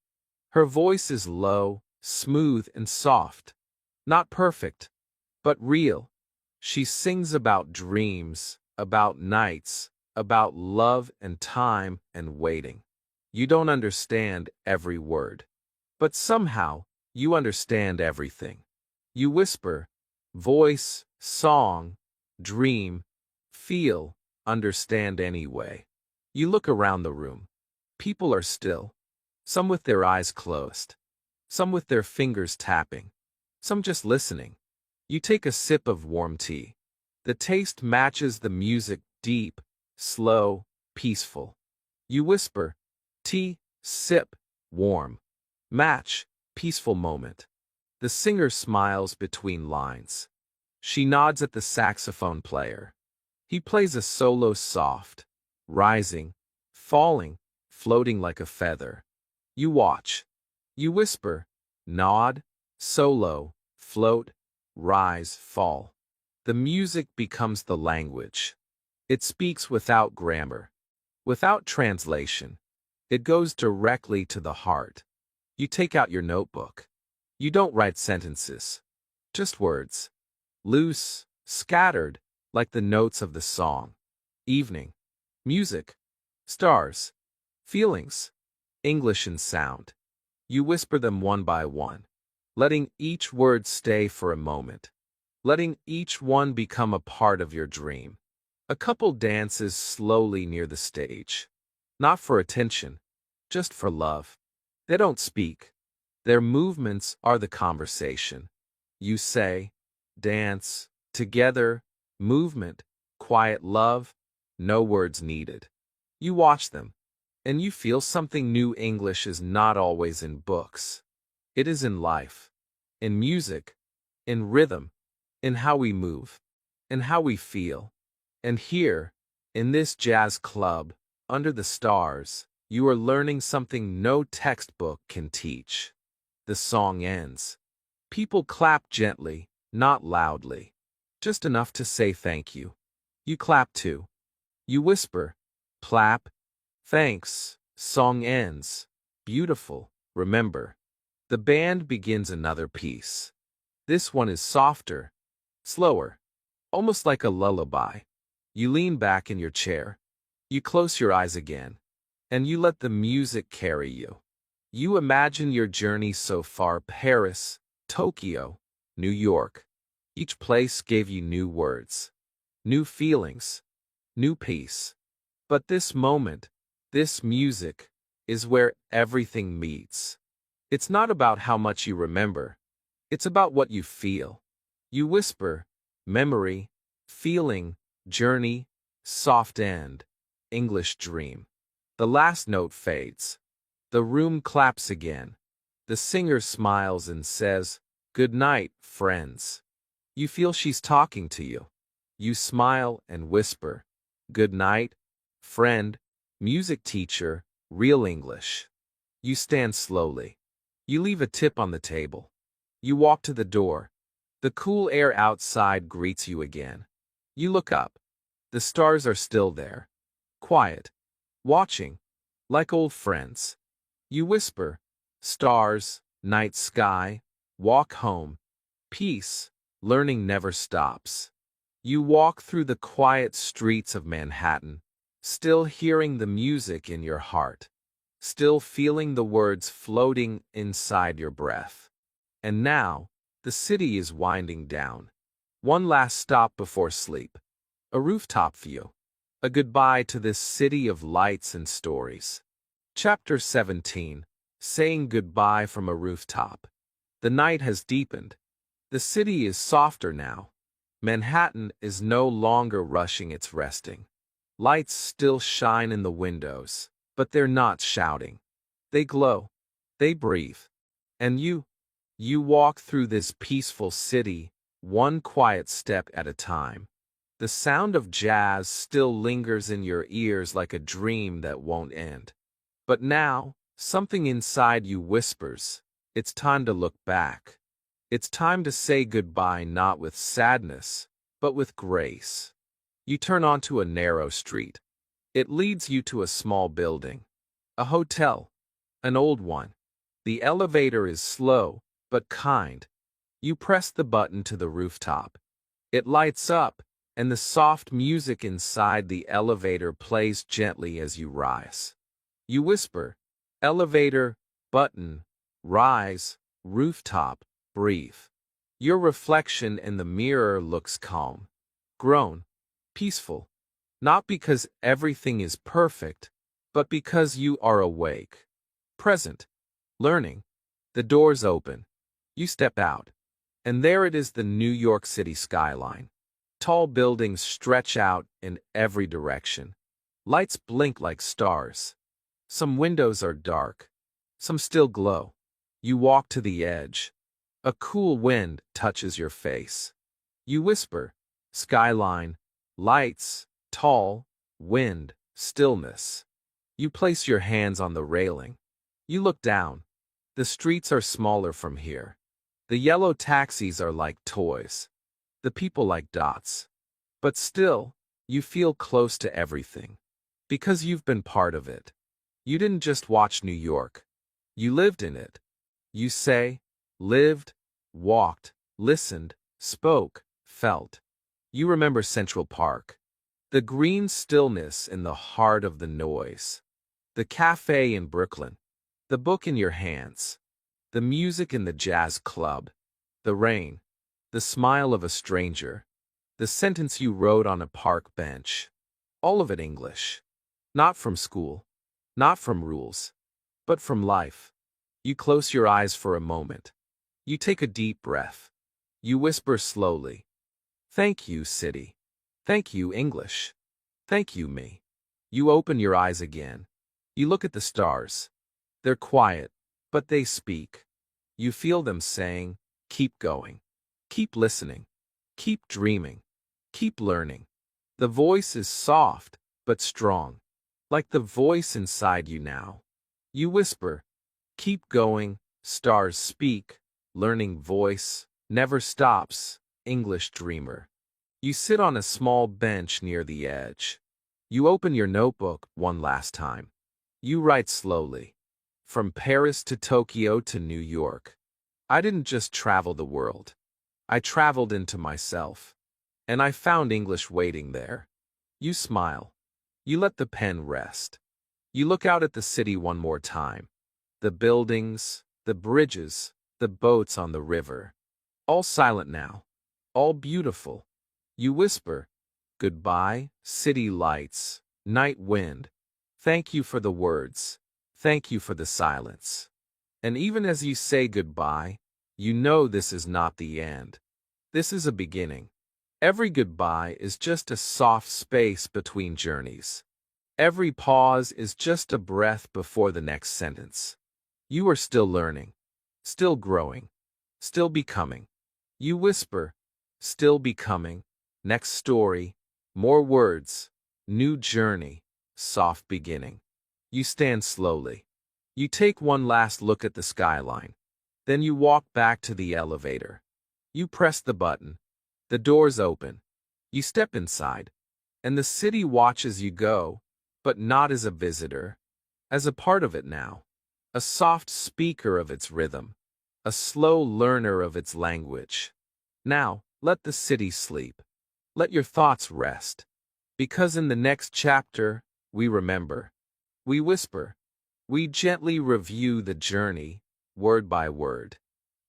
Her voice is low, smooth, and soft. Not perfect, but real. She sings about dreams, about nights, about love and time and waiting. You don't understand every word, but somehow you understand everything. You whisper, voice, song, dream, feel, understand anyway. You look around the room. People are still. some with their eyes closed, some with their fingers tapping, some just listening. You take a sip of warm tea. The taste matches the music, deep, slow, peaceful. You whisper, tea, sip, warm. Match, peaceful moment. The singer smiles between lines. She nods at the saxophone player. He plays a solo soft, rising, falling, floating like a feather. You watch. You whisper, nod, solo, float, rise, fall. The music becomes the language. It speaks without grammar, without translation. It goes directly to the heart. You take out your notebook. You don't write sentences, just words. Loose, scattered, like the notes of the song. Evening. Music. Stars. Feelings. English and sound. You whisper them one by one, letting each word stay for a moment, letting each one become a part of your dream. A couple dances slowly near the stage. Not for attention, just for love. They don't speak. Their movements are the conversation. You say, dance, together, movement, quiet love, no words needed. You watch them, and you feel something new. English is not always in books. It is in life, in music, in rhythm, in how we move, in how we feel. And here, in this jazz club, under the stars, you are learning something no textbook can teach. The song ends. People clap gently, not loudly. Just enough to say thank you. You clap too. You whisper, clap, thanks, song ends. Beautiful, remember. The band begins another piece. This one is softer, slower, almost like a lullaby. You lean back in your chair. You close your eyes again, and you let the music carry you. You imagine your journey so far: Paris, Tokyo, New York. Each place gave you new words, new feelings, new peace. But this moment, this music, is where everything meets. It's not about how much you remember. It's about what you feel. You whisper, memory, feeling, journey, soft end, English dream. The last note fades. The room claps again. The singer smiles and says, "Good night, friends." You feel she's talking to you. You smile and whisper, "Good night, friend, music teacher, real English." You stand slowly. You leave a tip on the table. You walk to the door. The cool air outside greets you again. You look up. The stars are still there, quiet, watching, like old friends. You whisper, "Stars, night sky, walk home, peace, learning never stops." You walk through the quiet streets of Manhattan, still hearing the music in your heart, still feeling the words floating inside your breath. And now, the city is winding down. One last stop before sleep. A rooftop view. A goodbye to this city of lights and stories. Chapter 17. Saying goodbye from a rooftop. The night has deepened. The city is softer now. Manhattan is no longer rushing, it's resting. Lights still shine in the windows, but they're not shouting. They glow. They breathe. And you walk through this peaceful city, one quiet step at a time. The sound of jazz still lingers in your ears like a dream that won't end. But now, something inside you whispers, it's time to look back. It's time to say goodbye, not with sadness, but with grace. You turn onto a narrow street. It leads you to a small building. A hotel. An old one. The elevator is slow, but kind. You press the button to the rooftop. It lights up, and the soft music inside the elevator plays gently as you rise. You whisper, "Elevator, button, rise, rooftop, breathe." Your reflection in the mirror looks calm, grown, peaceful, not because everything is perfect, but because you are awake. Present. Learning. The doors open. You step out. And there it is, the New York City skyline. Tall buildings stretch out in every direction. Lights blink like stars. Some windows are dark. Some still glow. You walk to the edge. A cool wind touches your face. You whisper, skyline, lights, tall, wind, stillness. You place your hands on the railing. You look down. The streets are smaller from here. The yellow taxis are like toys. The people like dots. But still, you feel close to everything. Because you've been part of it. You didn't just watch New York. You lived in it. You say, lived, walked, listened, spoke, felt. You remember Central Park. The green stillness in the heart of the noise. The cafe in Brooklyn. The book in your hands. The music in the jazz club. The rain. The smile of a stranger. The sentence you wrote on a park bench. All of it English. Not from school. Not from rules. But from life. You close your eyes for a moment. You take a deep breath. You whisper slowly. Thank you, city. Thank you, English. Thank you, me. You open your eyes again. You look at the stars. They're quiet, but they speak. You feel them saying, keep going. Keep listening. Keep dreaming. Keep learning. The voice is soft, but strong. Like the voice inside you now. You whisper, keep going, stars speak, learning voice, never stops, English dreamer. You sit on a small bench near the edge. You open your notebook one last time. You write slowly. From Paris to Tokyo to New York. I didn't just travel the world. I traveled into myself. And I found English waiting there. You smile. You let the pen rest. You look out at the city one more time. The buildings, the bridges, the boats on the river. All silent now. All beautiful. You whisper, goodbye, city lights, night wind. Thank you for the words. Thank you for the silence. And even as you say goodbye, you know this is not the end. This is a beginning. Every goodbye is just a soft space between journeys. Every pause is just a breath before the next sentence. You are still learning, still growing, still becoming. You whisper, still becoming, next story, more words, new journey, soft beginning. You stand slowly. You take one last look at the skyline. Then you walk back to the elevator. You press the button. The doors open. You step inside. And the city watches you go, but not as a visitor, as a part of it now. A soft speaker of its rhythm. A slow learner of its language. Now, let the city sleep. Let your thoughts rest. Because in the next chapter, we remember. We whisper. We gently review the journey, word by word.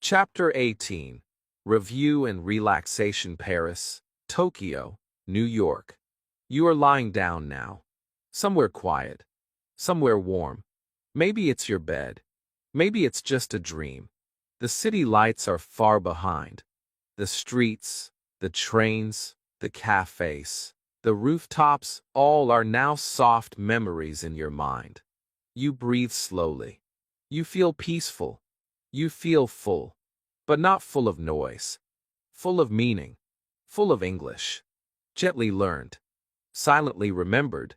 Chapter 18. Review and Relaxation. Paris, Tokyo, New York. You are lying down now. Somewhere quiet. Somewhere warm. Maybe it's your bed. Maybe it's just a dream. The city lights are far behind. The streets, the trains, the cafes, the rooftops, all are now soft memories in your mind. You breathe slowly. You feel peaceful. You feel full. But not full of noise. Full of meaning. Full of English. Gently learned. Silently remembered.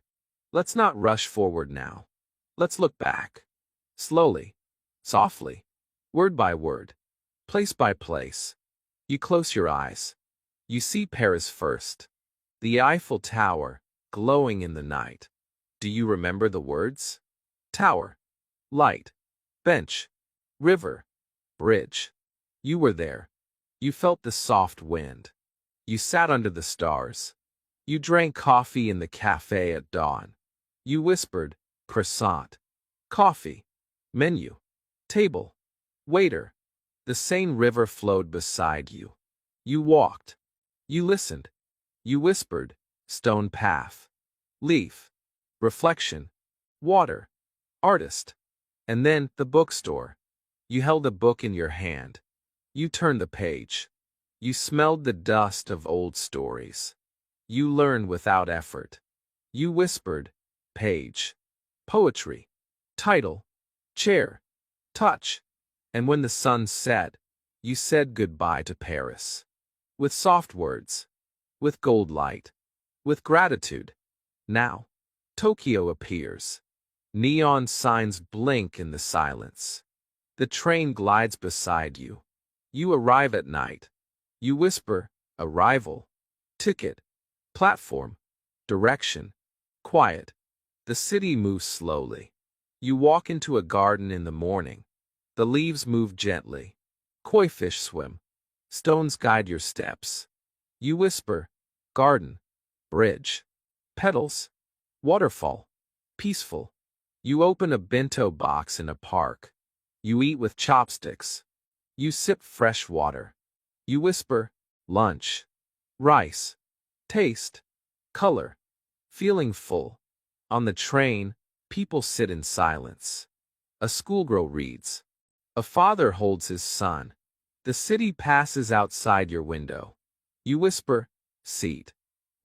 Let's not rush forward now. Let's look back. Slowly. Softly. Word by word. Place by place. You close your eyes. You see Paris first. The Eiffel Tower, glowing in the night. Do you remember the words? Tower. Light. Bench. River. Bridge. You were there. You felt the soft wind. You sat under the stars. You drank coffee in the cafe at dawn. You whispered, croissant. Coffee. Menu. Table. Waiter. The Seine River flowed beside you. You walked. You listened. You whispered, stone path. Leaf. Reflection. Water. Artist. And then the bookstore. You held a book in your hand. You turned the page. You smelled the dust of old stories. You learned without effort. You whispered, page, poetry, title, chair, touch. And when the sun set, you said goodbye to Paris. With soft words, with gold light, with gratitude. Now, Tokyo appears. Neon signs blink in the silence. The train glides beside you. You arrive at night. You whisper, arrival, ticket, platform, direction, quiet. The city moves slowly. You walk into a garden in the morning. The leaves move gently. Koi fish swim. Stones guide your steps. You whisper, garden, bridge, petals, waterfall, peaceful. You open a bento box in a park. You eat with chopsticks. You sip fresh water. You whisper, lunch, rice, taste, color, feeling full. On the train, people sit in silence. A schoolgirl reads. A father holds his son. The city passes outside your window. You whisper, seat,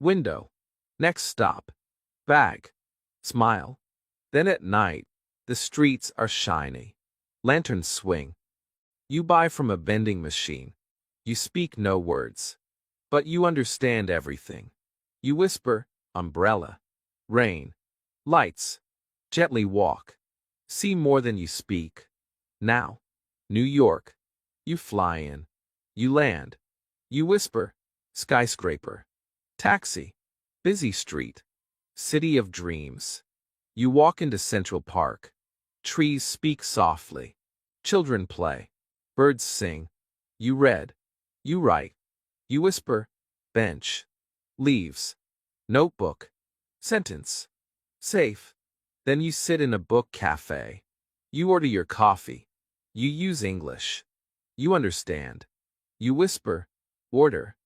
window, next stop, bag, smile. Then at night, the streets are shiny. Lanterns swing. You buy from a vending machine. You speak no words. But you understand everything. You whisper, umbrella, rain, lights, gently walk. See more than you speak. Now, New York. You fly in. You land. You whisper, skyscraper, taxi, busy street, city of dreams. You walk into Central Park. Trees speak softly. Children play. Birds sing. You read. You write. You whisper, bench, leaves, notebook, sentence, safe. Then you sit in a book cafe. You order your coffee. You use English. You understand. You whisper, order,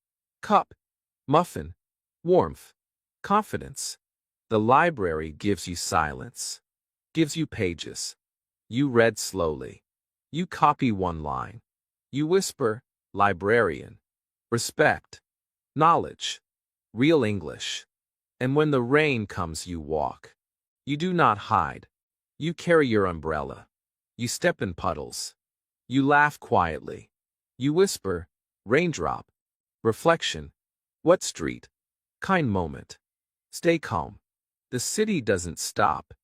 cup, muffin, warmth, confidence. The library gives you silence, gives you pages. You read slowly. You copy one line. You whisper, librarian, respect, knowledge, real English. And when the rain comes, you walk. You do not hide. You carry your umbrella. You step in puddles. You laugh quietly. You whisper, raindrop, reflection, what street, kind moment. Stay calm. The city doesn't stop,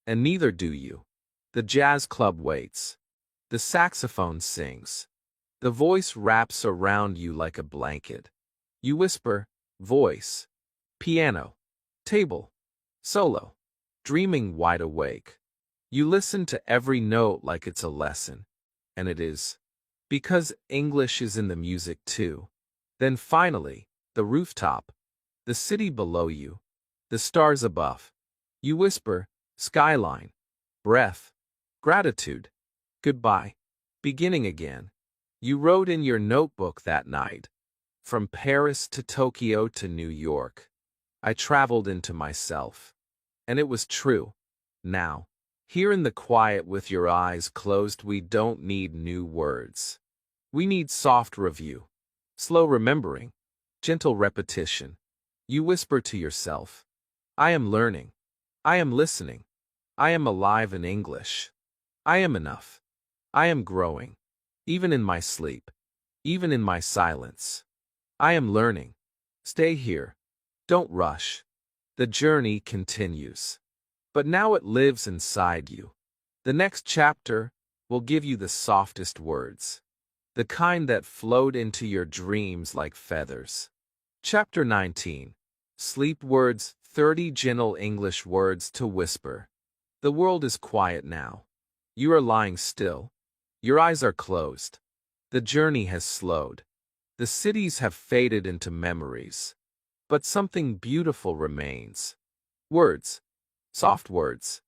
and neither do you. The jazz club waits. The saxophone sings. The voice wraps around you like a blanket. You whisper, voice, piano, table, solo, dreaming wide awake. You listen to every note like it's a lesson. And it is. Because English is in the music too. Then finally, the rooftop, the city below you, the stars above. You whisper, skyline, breath, gratitude, goodbye, beginning again. You wrote in your notebook that night, from Paris to Tokyo to New York. I traveled into myself. And it was true. Now, here in the quiet with your eyes closed, we don't need new words. We need soft review, slow remembering, gentle repetition. You whisper to yourself, I am learning. I am listening. I am alive in English. I am enough. I am growing. Even in my sleep. Even in my silence. I am learning. Stay here. Don't rush. The journey continues. But now it lives inside you. The next chapter will give you the softest words. The kind that float into your dreams like feathers. Chapter 19. Sleep Words, 30 Gentle English Words to Whisper. The world is quiet now. You are lying still. Your eyes are closed. The journey has slowed. The cities have faded into memories. But something beautiful remains. Words. Soft words.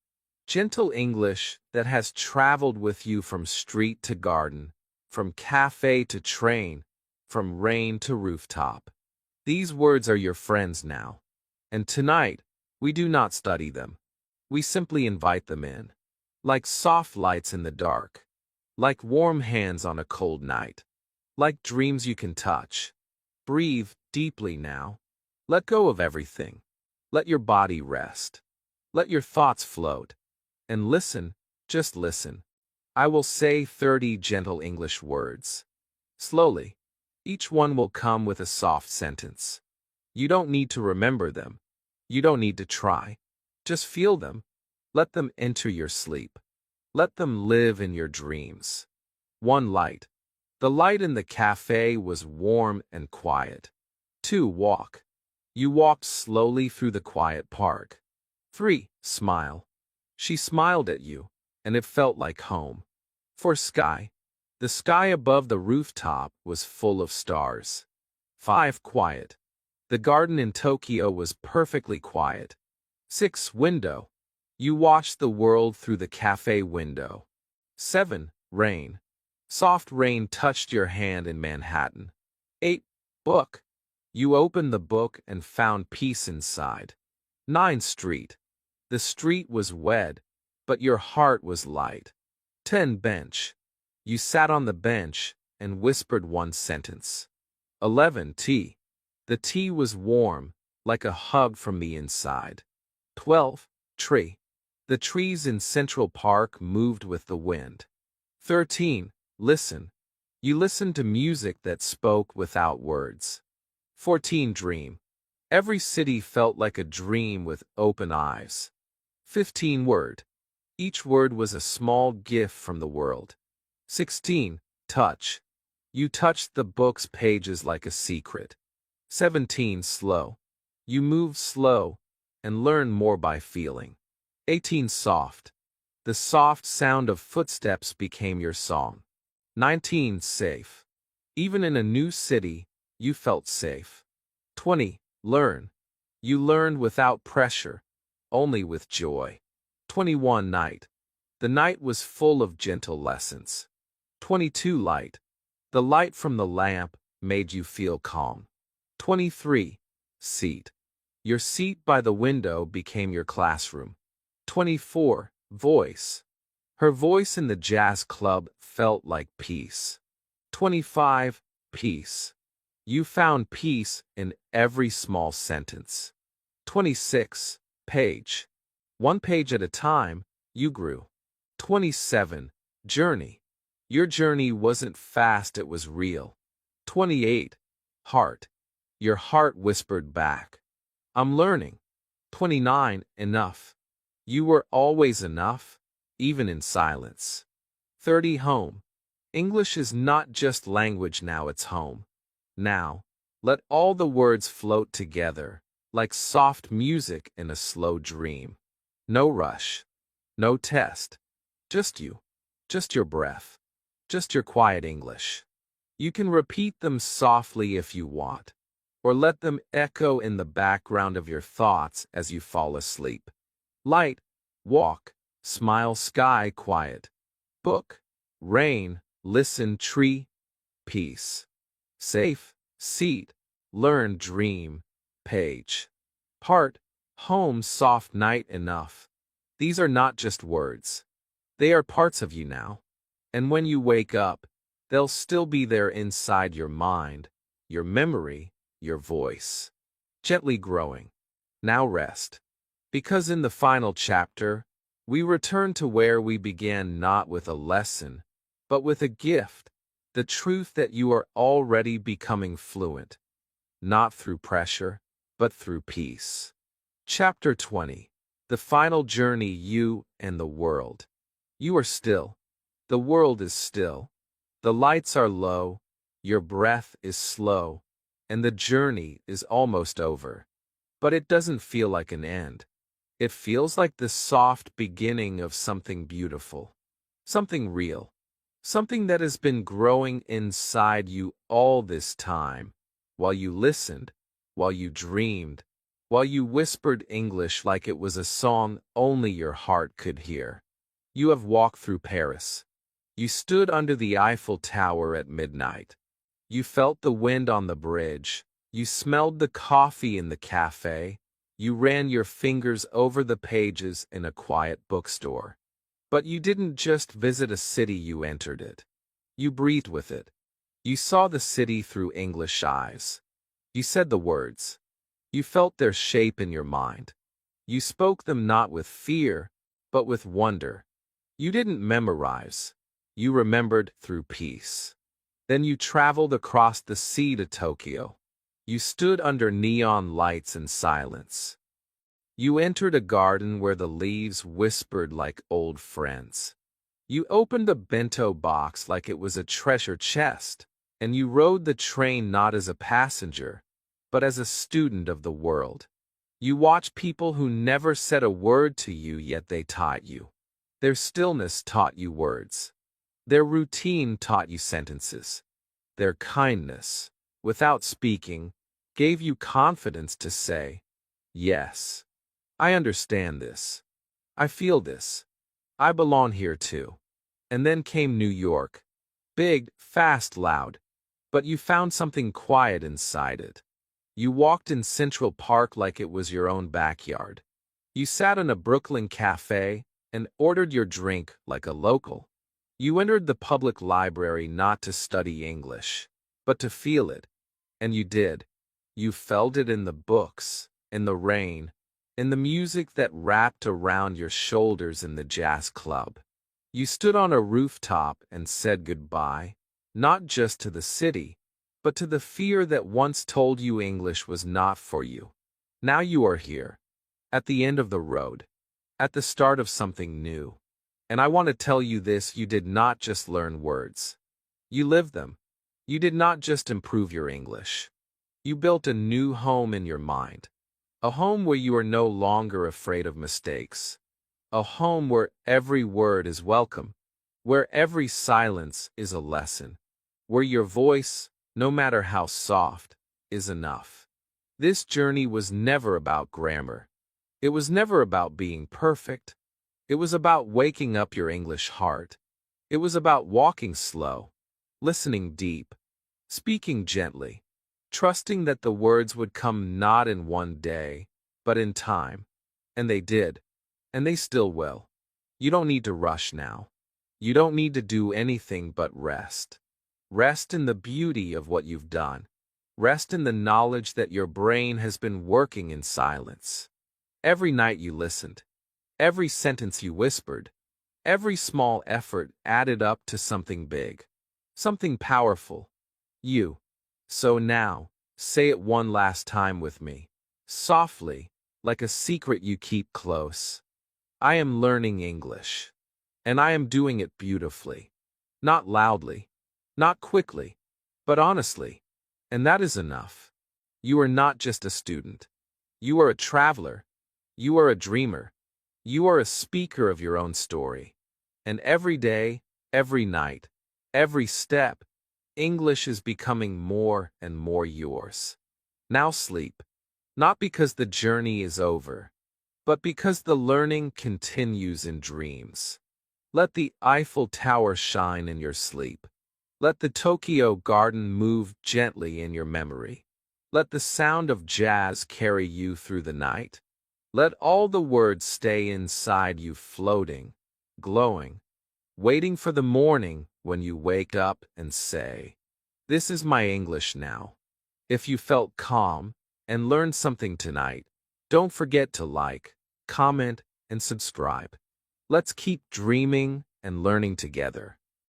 Gentle English that has traveled with you from street to garden, from cafe to train, from rain to rooftop. These words are your friends now. And tonight, we do not study them. We simply invite them in. like soft lights in the dark, like warm hands on a cold night, like dreams you can touch. Breathe deeply now. Let go of everything. Let your body rest. Let your thoughts float. And listen, just listen. I will say 30 gentle English words. Slowly. Each one will come with a soft sentence. You don't need to remember them. You don't need to try. Just feel them. Let them enter your sleep. Let them live in your dreams. One, light. The light in the cafe was warm and quiet. 2, walk. You walked slowly through the quiet park. 3, smile. She smiled at you, and it felt like home. 4, sky. The sky above the rooftop was full of stars. 5, quiet. The garden in Tokyo was perfectly quiet. 6, window. You watched the world through the cafe window. 7, rain. Soft rain touched your hand in Manhattan. 8, book. You opened the book and found peace inside. 9, street. The street was wet, but your heart was light. 10, bench. You sat on the bench and whispered one sentence. 11, tea. The tea was warm, like a hug from the inside. 12, tree. The trees in Central Park moved with the wind. 13, listen. You listened to music that spoke without words. 14, dream. Every city felt like a dream with open eyes. 15, word. Each word was a small gift from the world. 16, touch. You touched the book's pages like a secret. 17, slow. You moved slow and learned more by feeling. 18, soft. The soft sound of footsteps became your song. 19, safe. Even in a new city, you felt safe. 20, learn. You learned without pressure, only with joy. 21, night. The night was full of gentle lessons. 22, light. The light from the lamp made you feel calm. 23, seat. Your seat by the window became your classroom. 24, voice. Her voice in the jazz club felt like peace. 25, peace. You found peace in every small sentence. 26, page. One page at a time, you grew. 27, journey. Your journey wasn't fast, it was real. 28, heart. Your heart whispered back, I'm learning. 29, enough. You were always enough, even in silence. 30, home. English is not just language now, it's home. Now, let all the words float together, like soft music in a slow dream. No rush. No test. Just you. Just your breath. Just your quiet English. You can repeat them softly if you want, or let them echo in the background of your thoughts as you fall asleep. Light, walk, smile, sky, quiet. Book, rain, listen, tree, peace. Safe, seat, learn, dream, page. Heart, home, soft night, enough. These are not just words. They are parts of you now. And when you wake up, they'll still be there inside your mind, your memory, your voice. Gently growing. Now rest. Because in the final chapter, we return to where we began, not with a lesson, but with a gift, the truth that you are already becoming fluent, not through pressure, but through peace. Chapter 20. The final journey, you and the world. You are still. The world is still. The lights are low. Your breath is slow. And the journey is almost over. But it doesn't feel like an end. It feels like the soft beginning of something beautiful. Something real. Something that has been growing inside you all this time, while you listened, while you dreamed, while you whispered English like it was a song only your heart could hear. You have walked through Paris. You stood under the Eiffel Tower at midnight. You felt the wind on the bridge. You smelled the coffee in the cafe. You ran your fingers over the pages in a quiet bookstore. But you didn't just visit a city, you entered it. You breathed with it. You saw the city through English eyes. You said the words. You felt their shape in your mind. You spoke them not with fear, but with wonder. You didn't memorize. You remembered through peace. Then you traveled across the sea to Tokyo. You stood under neon lights in silence. You entered a garden where the leaves whispered like old friends. You opened a bento box like it was a treasure chest, and you rode the train not as a passenger, but as a student of the world. You watched people who never said a word to you, yet they taught you. Their stillness taught you words. Their routine taught you sentences. Their kindness, without speaking, gave you confidence to say, "Yes, I understand this. I feel this. I belong here too." And then came New York. Big, fast, loud. But you found something quiet inside it. You walked in Central Park like it was your own backyard. You sat in a Brooklyn cafe and ordered your drink like a local. You entered the public library not to study English, but to feel it. And you did. You felt it in the books, in the rain, in the music that wrapped around your shoulders in the jazz club. You stood on a rooftop and said goodbye, not just to the city, but to the fear that once told you English was not for you. Now you are here, at the end of the road, at the start of something new. And I want to tell you this: you did not just learn words. You lived them. You did not just improve your English. You built a new home in your mind. A home where you are no longer afraid of mistakes. A home where every word is welcome. Where every silence is a lesson. Where your voice, no matter how soft, is enough. This journey was never about grammar. It was never about being perfect. It was about waking up your English heart. It was about walking slow, listening deep, speaking gently, trusting that the words would come not in one day, but in time. And they did. And they still will. You don't need to rush now. You don't need to do anything but rest. Rest in the beauty of what you've done. Rest in the knowledge that your brain has been working in silence. Every night you listened. Every sentence you whispered. Every small effort added up to something big. Something powerful. You. So now, say it one last time with me. Softly, like a secret you keep close. I am learning English. And I am doing it beautifully. Not loudly. Not quickly. But honestly. And that is enough. You are not just a student. You are a traveler. You are a dreamer. You are a speaker of your own story. And every day, every night, every step, English is becoming more and more yours. Now sleep. Not because the journey is over, but because the learning continues in dreams. Let the Eiffel Tower shine in your sleep. Let the Tokyo Garden move gently in your memory. Let the sound of jazz carry you through the night. Let all the words stay inside you, floating, glowing, waiting for the morning when you wake up and say, "This is my English now." If you felt calm and learned something tonight, don't forget to like, comment, and subscribe. Let's keep dreaming and learning together.